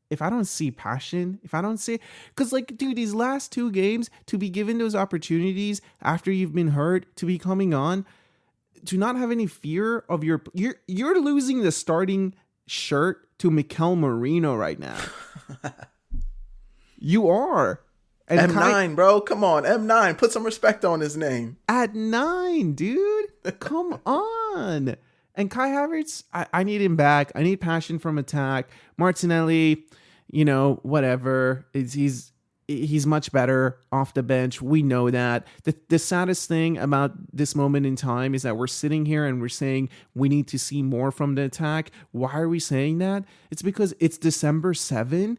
If I don't see passion, because dude, these last 2 games, to be given those opportunities after you've been hurt, to be coming on, to not have any fear of you're losing the starting shirt to Mikel Merino right now. You are. And M9, bro. Come on. M9. Put some respect on his name. At 9, dude. Come on. And Kai Havertz, I need him back. I need passion from attack. Martinelli, whatever. He's much better off the bench. We know that. The saddest thing about this moment in time is that we're sitting here and we're saying we need to see more from the attack. Why are we saying that? It's because it's December 7,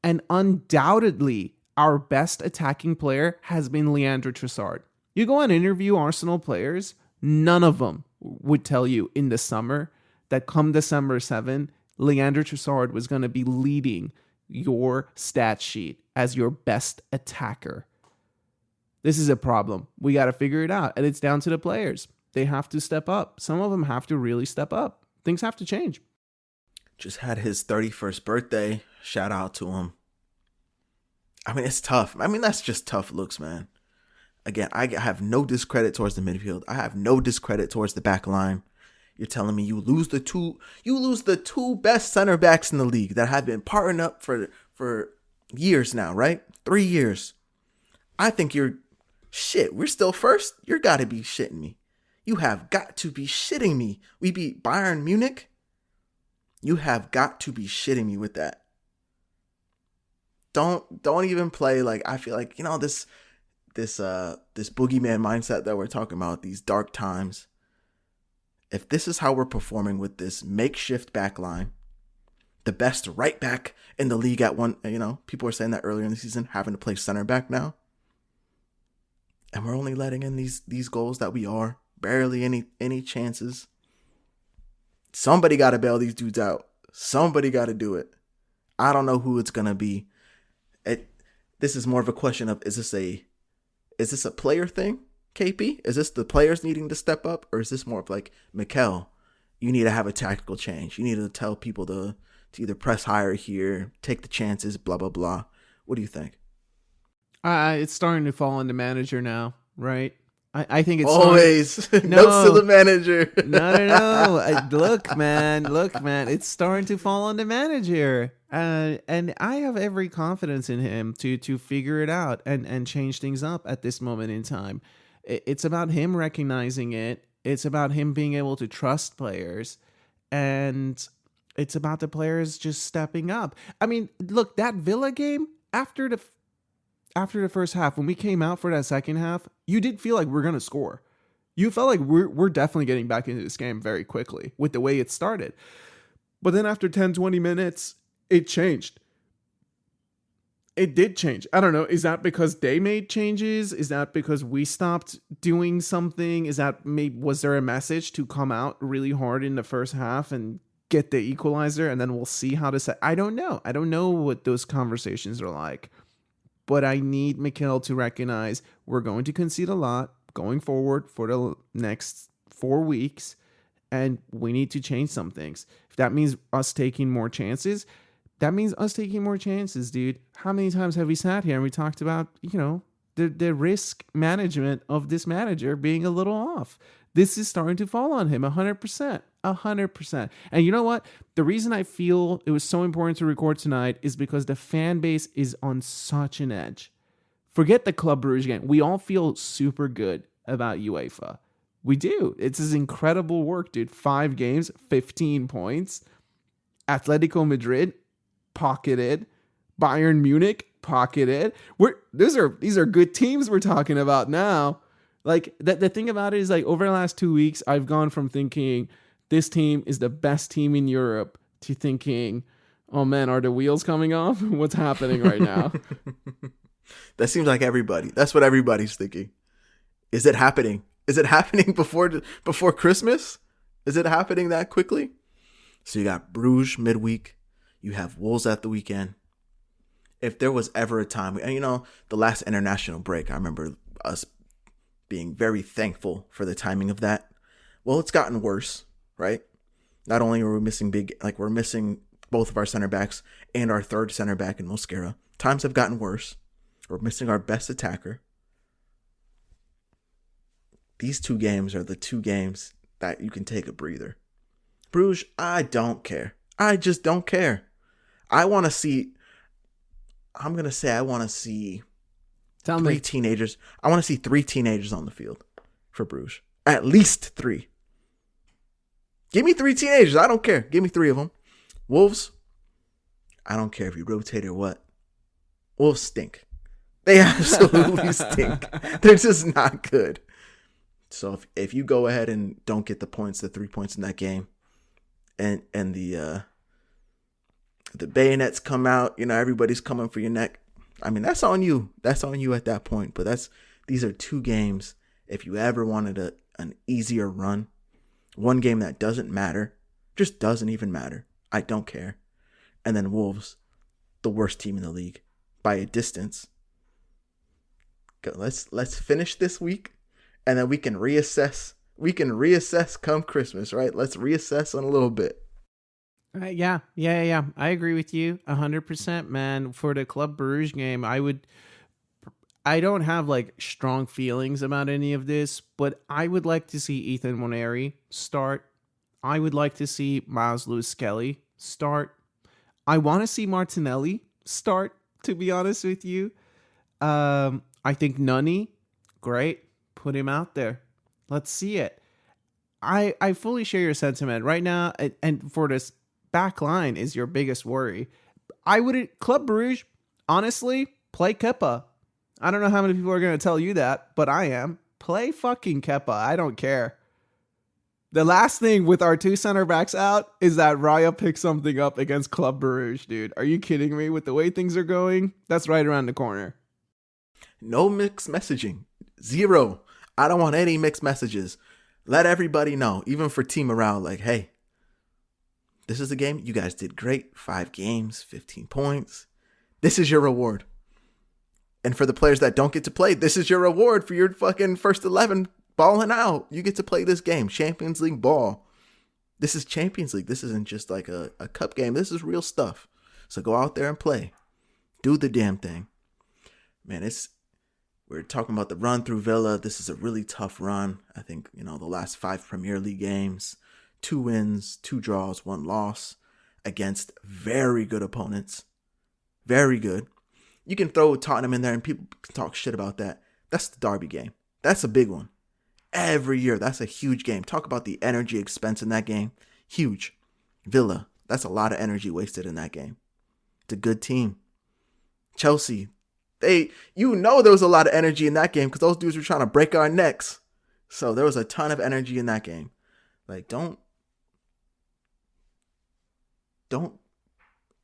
and undoubtedly our best attacking player has been Leandro Trossard. You go and interview Arsenal players, none of them would tell you in the summer that come December 7, Leandro Trossard was going to be leading your stat sheet as your best attacker. This is a problem. We got to figure it out. And it's down to the players. They have to step up. Some of them have to really step up. Things have to change. Just had his 31st birthday. Shout out to him. It's tough. That's just tough looks, man. Again, I have no discredit towards the midfield. I have no discredit towards the back line. You're telling me you lose the two best center backs in the league that have been partnering up for years now, right? 3 years. I think we're still first. You got to be shitting me. You have got to be shitting me. We beat Bayern Munich. You have got to be shitting me with that. Don't even play like, I feel like, this boogeyman mindset that we're talking about, these dark times. If this is how we're performing with this makeshift back line, the best right back in the league at one, people were saying that earlier in the season, having to play center back now. And we're only letting in these goals that we are. Barely any chances. Somebody got to bail these dudes out. Somebody got to do it. I don't know who it's going to be. This is more of a question of, is this a player thing, KP? Is this the players needing to step up? Or is this more of like, Mikel, you need to have a tactical change. You need to tell people to either press higher here, take the chances, blah, blah, blah. What do you think? It's starting to fall on the manager now, right? I think it's always notes to the manager. No. Look, man, it's starting to fall on the manager, and I have every confidence in him to figure it out and change things up at this moment in time. It's about him recognizing it. It's about him being able to trust players, and It's about the players just stepping up. I mean, look, that Villa game after the first half, when we came out for that second half, you did feel like we're gonna score. You felt like we're definitely getting back into this game very quickly with the way it started. But then after 10, 20 minutes, it changed. It did change. I don't know. Is that because they made changes? Is that because we stopped doing something? Was there a message to come out really hard in the first half and get the equalizer, and then we'll see how to set? I don't know. I don't know what those conversations are like. But I need Mikel to recognize we're going to concede a lot going forward for the next 4 weeks, and we need to change some things. If that means us taking more chances, that means us taking more chances, dude. How many times have we sat here and we talked about, the risk management of this manager being a little off? This is starting to fall on him 100%. 100%. And you know what? The reason I feel it was so important to record tonight is because the fan base is on such an edge. Forget the Club Brugge game. We all feel super good about UEFA. We do. It's this incredible work, dude. 5 games, 15 points. Atletico Madrid, pocketed. Bayern Munich, pocketed. These are good teams we're talking about now. Like, the thing about it is, like, over the last 2 weeks, I've gone from thinking this team is the best team in Europe to thinking, oh man, are the wheels coming off? What's happening right now? That seems like everybody. That's what everybody's thinking. Is it happening? Is it happening before Christmas? Is it happening that quickly? So you got Bruges midweek. You have Wolves at the weekend. If there was ever a time, and the last international break, I remember us being very thankful for the timing of that. Well, it's gotten worse, right? Not only are we missing we're missing both of our center backs and our third center back in Mosquera. Times have gotten worse. We're missing our best attacker. These 2 games are the 2 games that you can take a breather. Bruges, I don't care. I just don't care. I want to see 3 teenagers. I want to see 3 teenagers on the field for Bruges. At least 3. Give me 3 teenagers. I don't care. Give me 3 of them. Wolves, I don't care if you rotate or what. Wolves stink. They absolutely stink. They're just not good. So if you go ahead and don't get the 3 points in that game, and the bayonets come out, everybody's coming for your neck. I mean, that's on you. That's on you at that point. But these are 2 games. If you ever wanted an easier run, 1 game that doesn't matter, just doesn't even matter. I don't care. And then Wolves, the worst team in the league by a distance. Let's finish this week, and then we can reassess. We can reassess come Christmas, right? Let's reassess in a little bit. Yeah. I agree with you 100%, man. For the Club Brugge game, I don't have like strong feelings about any of this, but I would like to see Ethan Moneri start. I would like to see Miles Lewis-Skelly start. I want to see Martinelli start, to be honest with you. I think Nunny, great. Put him out there. Let's see it. I fully share your sentiment right now. And for this back line is your biggest worry. Club Brugge, honestly, play Kepa. I don't know how many people are going to tell you that, but I am. Play fucking Kepa. I don't care. The last thing with our 2 center backs out is that Raya picks something up against Club Brugge, dude. Are you kidding me? With the way things are going, that's right around the corner. No mixed messaging. 0. I don't want any mixed messages. Let everybody know, even for team morale, like, hey, this is the game. You guys did great. 5 games, 15 points. This is your reward. And for the players that don't get to play, this is your reward for your fucking first 11 balling out. You get to play this game. Champions League ball. This is Champions League. This isn't just like a cup game. This is real stuff. So go out there and play. Do the damn thing. Man, we're talking about the run through Villa. This is a really tough run. I think, the last 5 Premier League games, 2 wins, 2 draws, 1 loss against very good opponents. Very good. You can throw Tottenham in there and people can talk shit about that. That's the Derby game. That's a big one. Every year, that's a huge game. Talk about the energy expense in that game. Huge. Villa, That's a lot of energy wasted in that game. It's a good team. Chelsea, there was a lot of energy in that game because those dudes were trying to break our necks. So there was a ton of energy in that game. Like, don't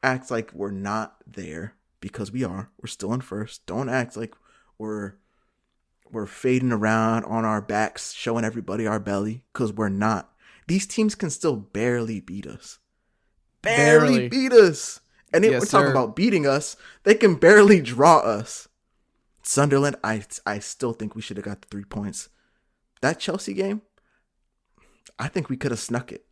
act like we're not there, because we are. We're still in first. Don't act like we're fading around on our backs, showing everybody our belly, because we're not. These teams can still barely beat us. Barely beat us. And we're talking about beating us. They can barely draw us. Sunderland, I still think we should have got the 3 points. That Chelsea game, I think we could have snuck it.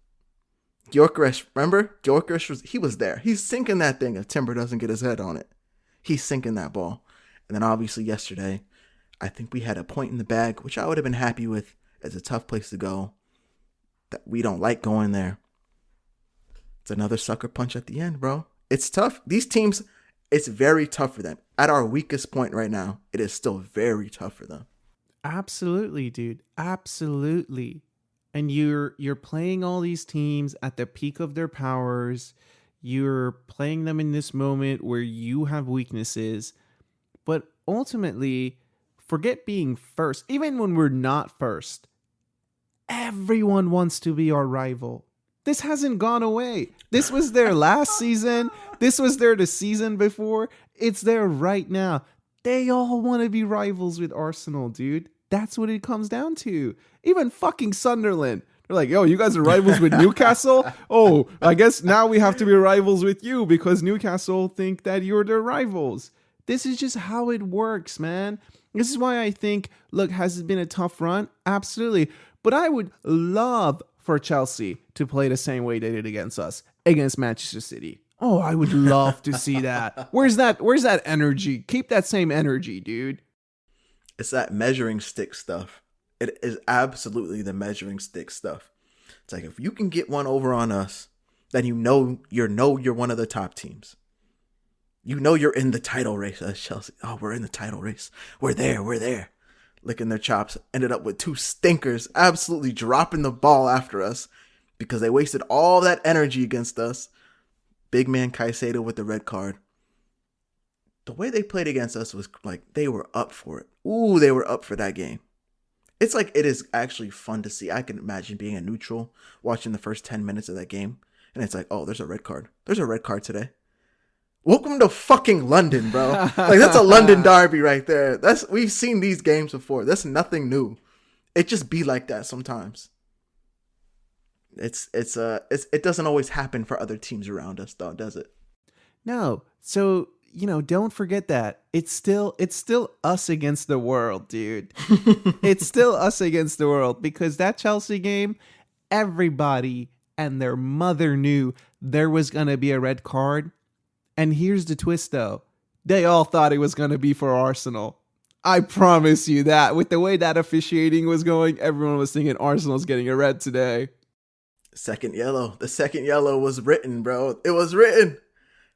Gyökeres, remember? Gyökeres was there. He's sinking that thing if Timber doesn't get his head on it. He's sinking that ball. And then obviously yesterday, I think we had a point in the bag, which I would have been happy with. It's a tough place to go. That we don't like going there. It's another sucker punch at the end, bro. It's tough. These teams, it's very tough for them. At our weakest point right now, it is still very tough for them. Absolutely, dude. Absolutely. And you're playing all these teams at the peak of their powers. You're playing them in this moment where you have weaknesses. But ultimately, forget being first. Even when we're not first, everyone wants to be our rival. This hasn't gone away. This was there last season. This was there the season before. It's there right now. They all want to be rivals with Arsenal, dude. That's what it comes down to. Even fucking Sunderland. They're like, yo, you guys are rivals with Newcastle? Oh, I guess now we have to be rivals with you because Newcastle think that you're their rivals. This is just how it works, man. This is why I think, look, has it been a tough run? Absolutely. But I would love for Chelsea to play the same way they did against us, against Manchester City. Oh, I would love to see that. Where's that energy? Keep that same energy, dude. It's that measuring stick stuff. It is absolutely the measuring stick stuff. It's like, if you can get one over on us, then you're one of the top teams. You know you're in the title race as Chelsea. Oh, we're in the title race. We're there. Licking their chops. Ended up with two stinkers absolutely dropping the ball after us because they wasted all that energy against us. Big man Caicedo with the red card. The way they played against us was like they were up for it. Ooh, they were up for that game. It's like, it is actually fun to see. I can imagine being a neutral watching the first 10 minutes of that game. And it's like, oh, there's a red card. There's a red card today. Welcome to fucking London, bro. Like, that's a London derby right there. We've seen these games before. That's nothing new. It just be like that sometimes. It doesn't always happen for other teams around us, though, does it? No. So, don't forget that. It's still us against the world, dude. It's still us against the world, because that Chelsea game, everybody and their mother knew there was going to be a red card. And here's the twist, though. They all thought it was going to be for Arsenal. I promise you that. With the way that officiating was going, everyone was thinking Arsenal's getting a red today. Second yellow. The second yellow was written, bro. It was written.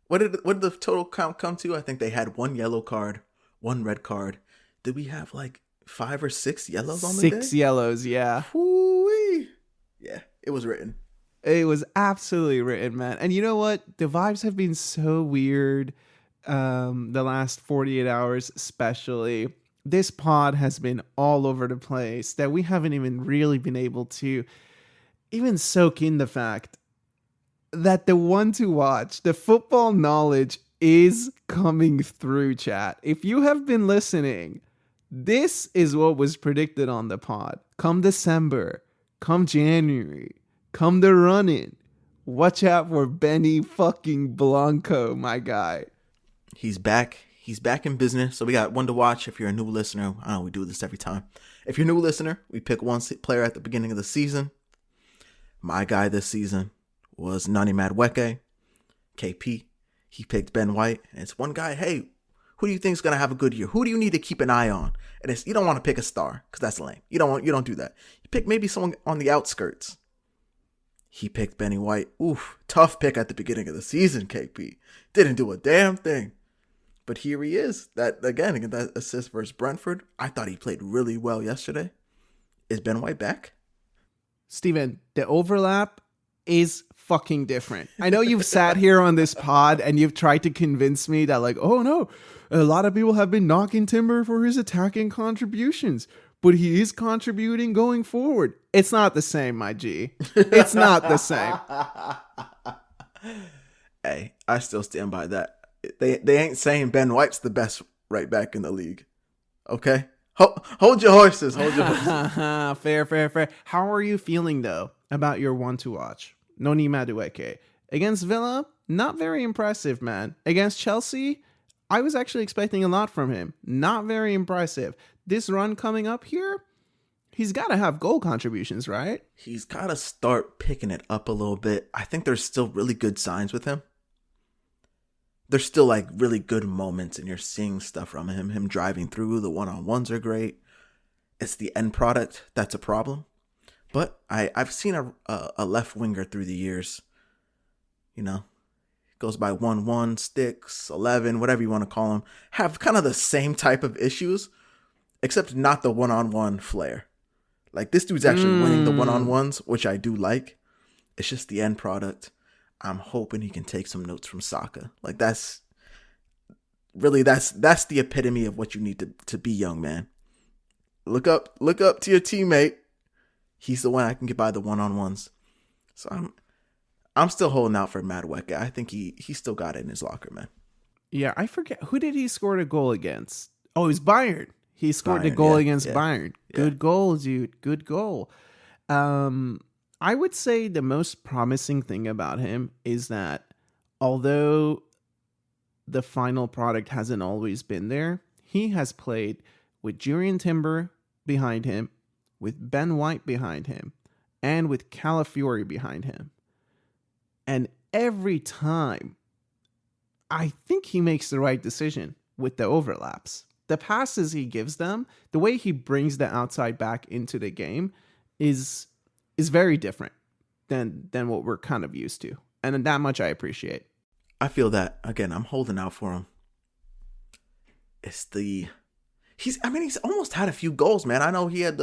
What did the total count come to? I think they had one yellow card, one red card. Did we have like 5 or 6 yellows on the day? 6 yellows, yeah. Woo-wee. Yeah, it was written. It was absolutely written, man. And you know what? The vibes have been so weird the last 48 hours especially. This pod has been all over the place that we haven't even really been able to even soak in the fact that the one to watch, the football knowledge is coming through, chat. If you have been listening, this is what was predicted on the pod. Come December, come January, come the run-in. Watch out for Benny fucking Blanco, my guy. He's back. He's back in business. So we got one to watch. If you're a new listener, I know we do this every time. If you're a new listener, we pick one player at the beginning of the season. My guy this season was Nani Madueke, KP. He picked Ben White. And it's one guy, hey, who do you think is going to have a good year? Who do you need to keep an eye on? And you don't want to pick a star because that's lame. You don't do that. You pick maybe someone on the outskirts. He picked Benny White. Oof, tough pick at the beginning of the season, KP. Didn't do a damn thing. But here he is. That again, that assist versus Brentford. I thought he played really well yesterday. Is Ben White back? Steven, the overlap is fucking different. I know you've sat here on this pod and you've tried to convince me that like, oh no, a lot of people have been knocking Timber for his attacking contributions, but he is contributing going forward. It's not the same, my G. It's not the same. Hey, I still stand by that. They ain't saying Ben White's the best right back in the league. Okay? Hold your horses. Hold your horses. Fair. How are you feeling, though, about your one to watch? Noni Madueke. Against Villa, not very impressive, man. Against Chelsea, I was actually expecting a lot from him. Not very impressive. This run coming up here, he's got to have goal contributions, right? He's got to start picking it up a little bit. I think there's still really good signs with him. There's still like really good moments and you're seeing stuff from him. Him driving through, the one-on-ones are great. It's the end product that's a problem. But I've seen a left winger through the years, you know, goes by 1-1, sticks, 11, whatever you want to call them, have kind of the same type of issues, except not the one-on-one flair. Like this dude's actually winning the one-on-ones, which I do like. It's just the end product. I'm hoping he can take some notes from Saka. Like that's the epitome of what you need to be, young man. Look up to your teammate. He's the one I can get by the one-on-ones. So I'm still holding out for Madueke. I think he still got it in his locker, man. Yeah, I forget who did he score a goal against? Oh, it was Bayern. He scored a goal against Bayern. Good goal, dude. Good goal. I would say the most promising thing about him is that although the final product hasn't always been there, he has played with Jurrien Timber behind him, with Ben White behind him, and with Calafiori behind him. And every time, I think he makes the right decision with the overlaps. The passes he gives them, the way he brings the outside back into the game is very different than what we're kind of used to. And that much I appreciate. I feel that. Again, I'm holding out for him. He's almost had a few goals, man. I know he had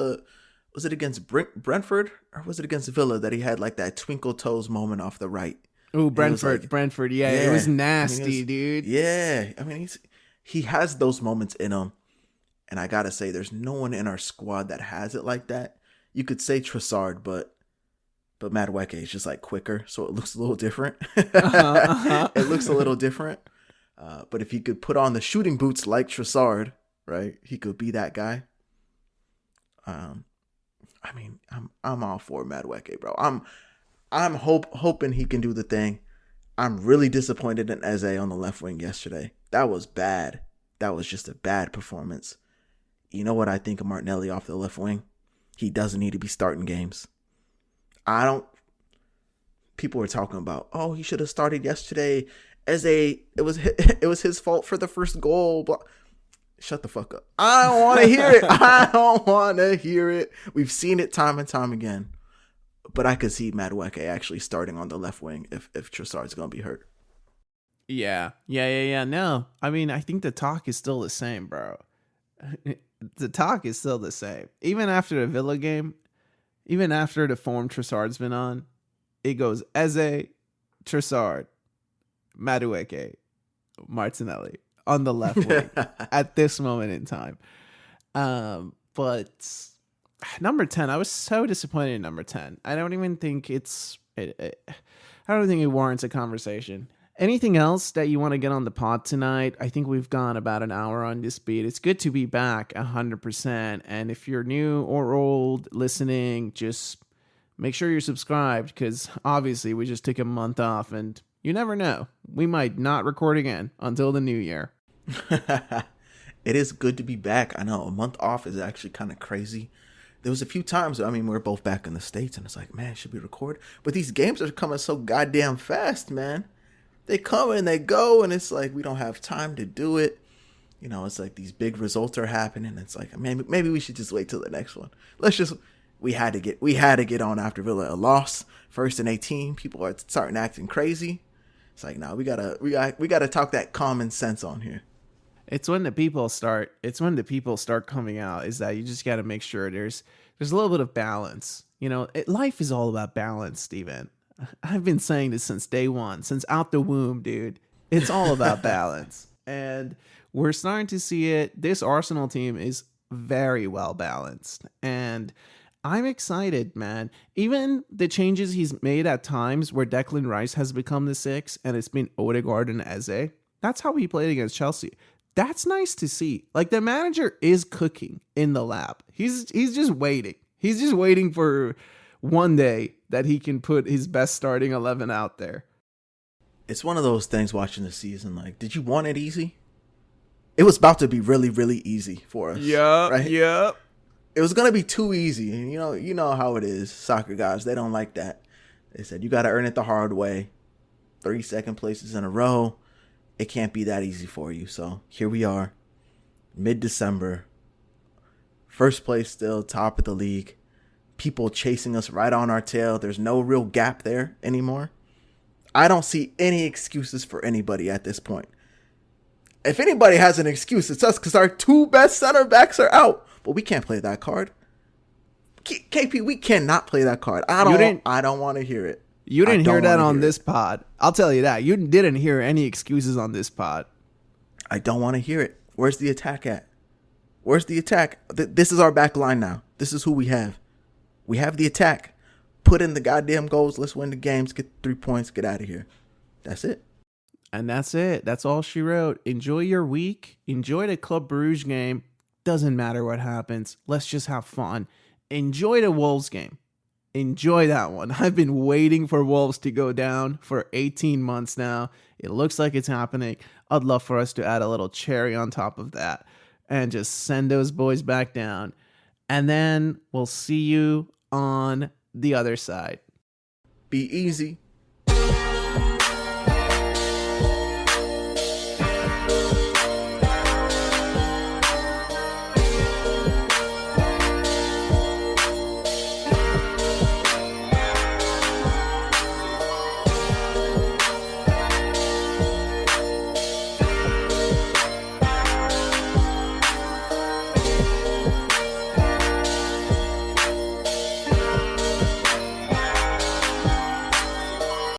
was it against Brentford or was it against Villa that he had like that twinkle toes moment off the right? Oh, Brentford. Yeah, it was nasty, dude. Yeah. I mean, he has those moments in him. And I got to say, there's no one in our squad that has it like that. You could say Trossard, but Madueke is just like quicker, so it looks a little different. It looks a little different. But if he could put on the shooting boots like Trossard, right, he could be that guy. I'm all for Madueke, bro. I'm hoping he can do the thing. I'm really disappointed in Eze on the left wing yesterday. That was bad. That was just a bad performance. You know what I think of Martinelli off the left wing? He doesn't need to be starting games. People were talking about, oh, he should have started yesterday. It was his fault for the first goal. But shut the fuck up. I don't want to hear it. I don't want to hear it. We've seen it time and time again. But I could see Madueke actually starting on the left wing if Trossard's going to be hurt. Yeah. No, I mean, I think the talk is still the same, bro. The talk is still the same. Even after the Villa game, even after the form Trossard's been on, it goes Eze, Trossard, Madueke, Martinelli on the left wing at this moment in time. But number 10, I was so disappointed in number 10. I don't even think I don't think it warrants a conversation. Anything else that you want to get on the pod tonight? I think we've gone about an hour on this beat. It's good to be back 100%. And if you're new or old listening, just make sure you're subscribed because obviously we just took a month off and you never know. We might not record again until the new year. It is good to be back. I know a month off is actually kind of crazy. There was a few times, we're both back in the States and it's like, man, should we record? But these games are coming so goddamn fast, man. They come and they go, and it's like we don't have time to do it. You know, it's like these big results are happening. It's like maybe we should just wait till the next one. We had to get on after Villa a loss, 1st and 18. People are starting acting crazy. It's like, no, we gotta talk that common sense on here. It's when the people start coming out. Is that you just got to make sure there's a little bit of balance. You know, life is all about balance, Steven. I've been saying this since day one, since out the womb, dude. It's all about balance. And we're starting to see it. This Arsenal team is very well balanced. And I'm excited, man. Even the changes he's made at times where Declan Rice has become the 6 and it's been Odegaard and Eze. That's how he played against Chelsea. That's nice to see. Like, the manager is cooking in the lab. He's just waiting. He's just waiting for one day that he can put his best starting 11 out there. It's one of those things watching the season. Like, did you want it easy? It was about to be really, really easy for us. Yeah, right? yeah. It was gonna be too easy, and you know how it is. Soccer guys, they don't like that. They said you got to earn it the hard way. 3 second places in a row. It can't be that easy for you. So here we are, mid-December. First place still, top of the league. People chasing us right on our tail. There's no real gap there anymore. I don't see any excuses for anybody at this point. If anybody has an excuse, it's us, because our 2 best center backs are out. But we can't play that card. KP, we cannot play that card. I don't want to hear it. You didn't hear that on this pod. I'll tell you that. You didn't hear any excuses on this pod. I don't want to hear it. Where's the attack at? Where's the attack? This is our back line now. This is who we have. We have the attack. Put in the goddamn goals. Let's win the games. Get 3 points. Get out of here. That's it. And that's it. That's all she wrote. Enjoy your week. Enjoy the Club Brugge game. Doesn't matter what happens. Let's just have fun. Enjoy the Wolves game. Enjoy that one. I've been waiting for Wolves to go down for 18 months now. It looks like it's happening. I'd love for us to add a little cherry on top of that and just send those boys back down. And then we'll see you on the other side. Be easy.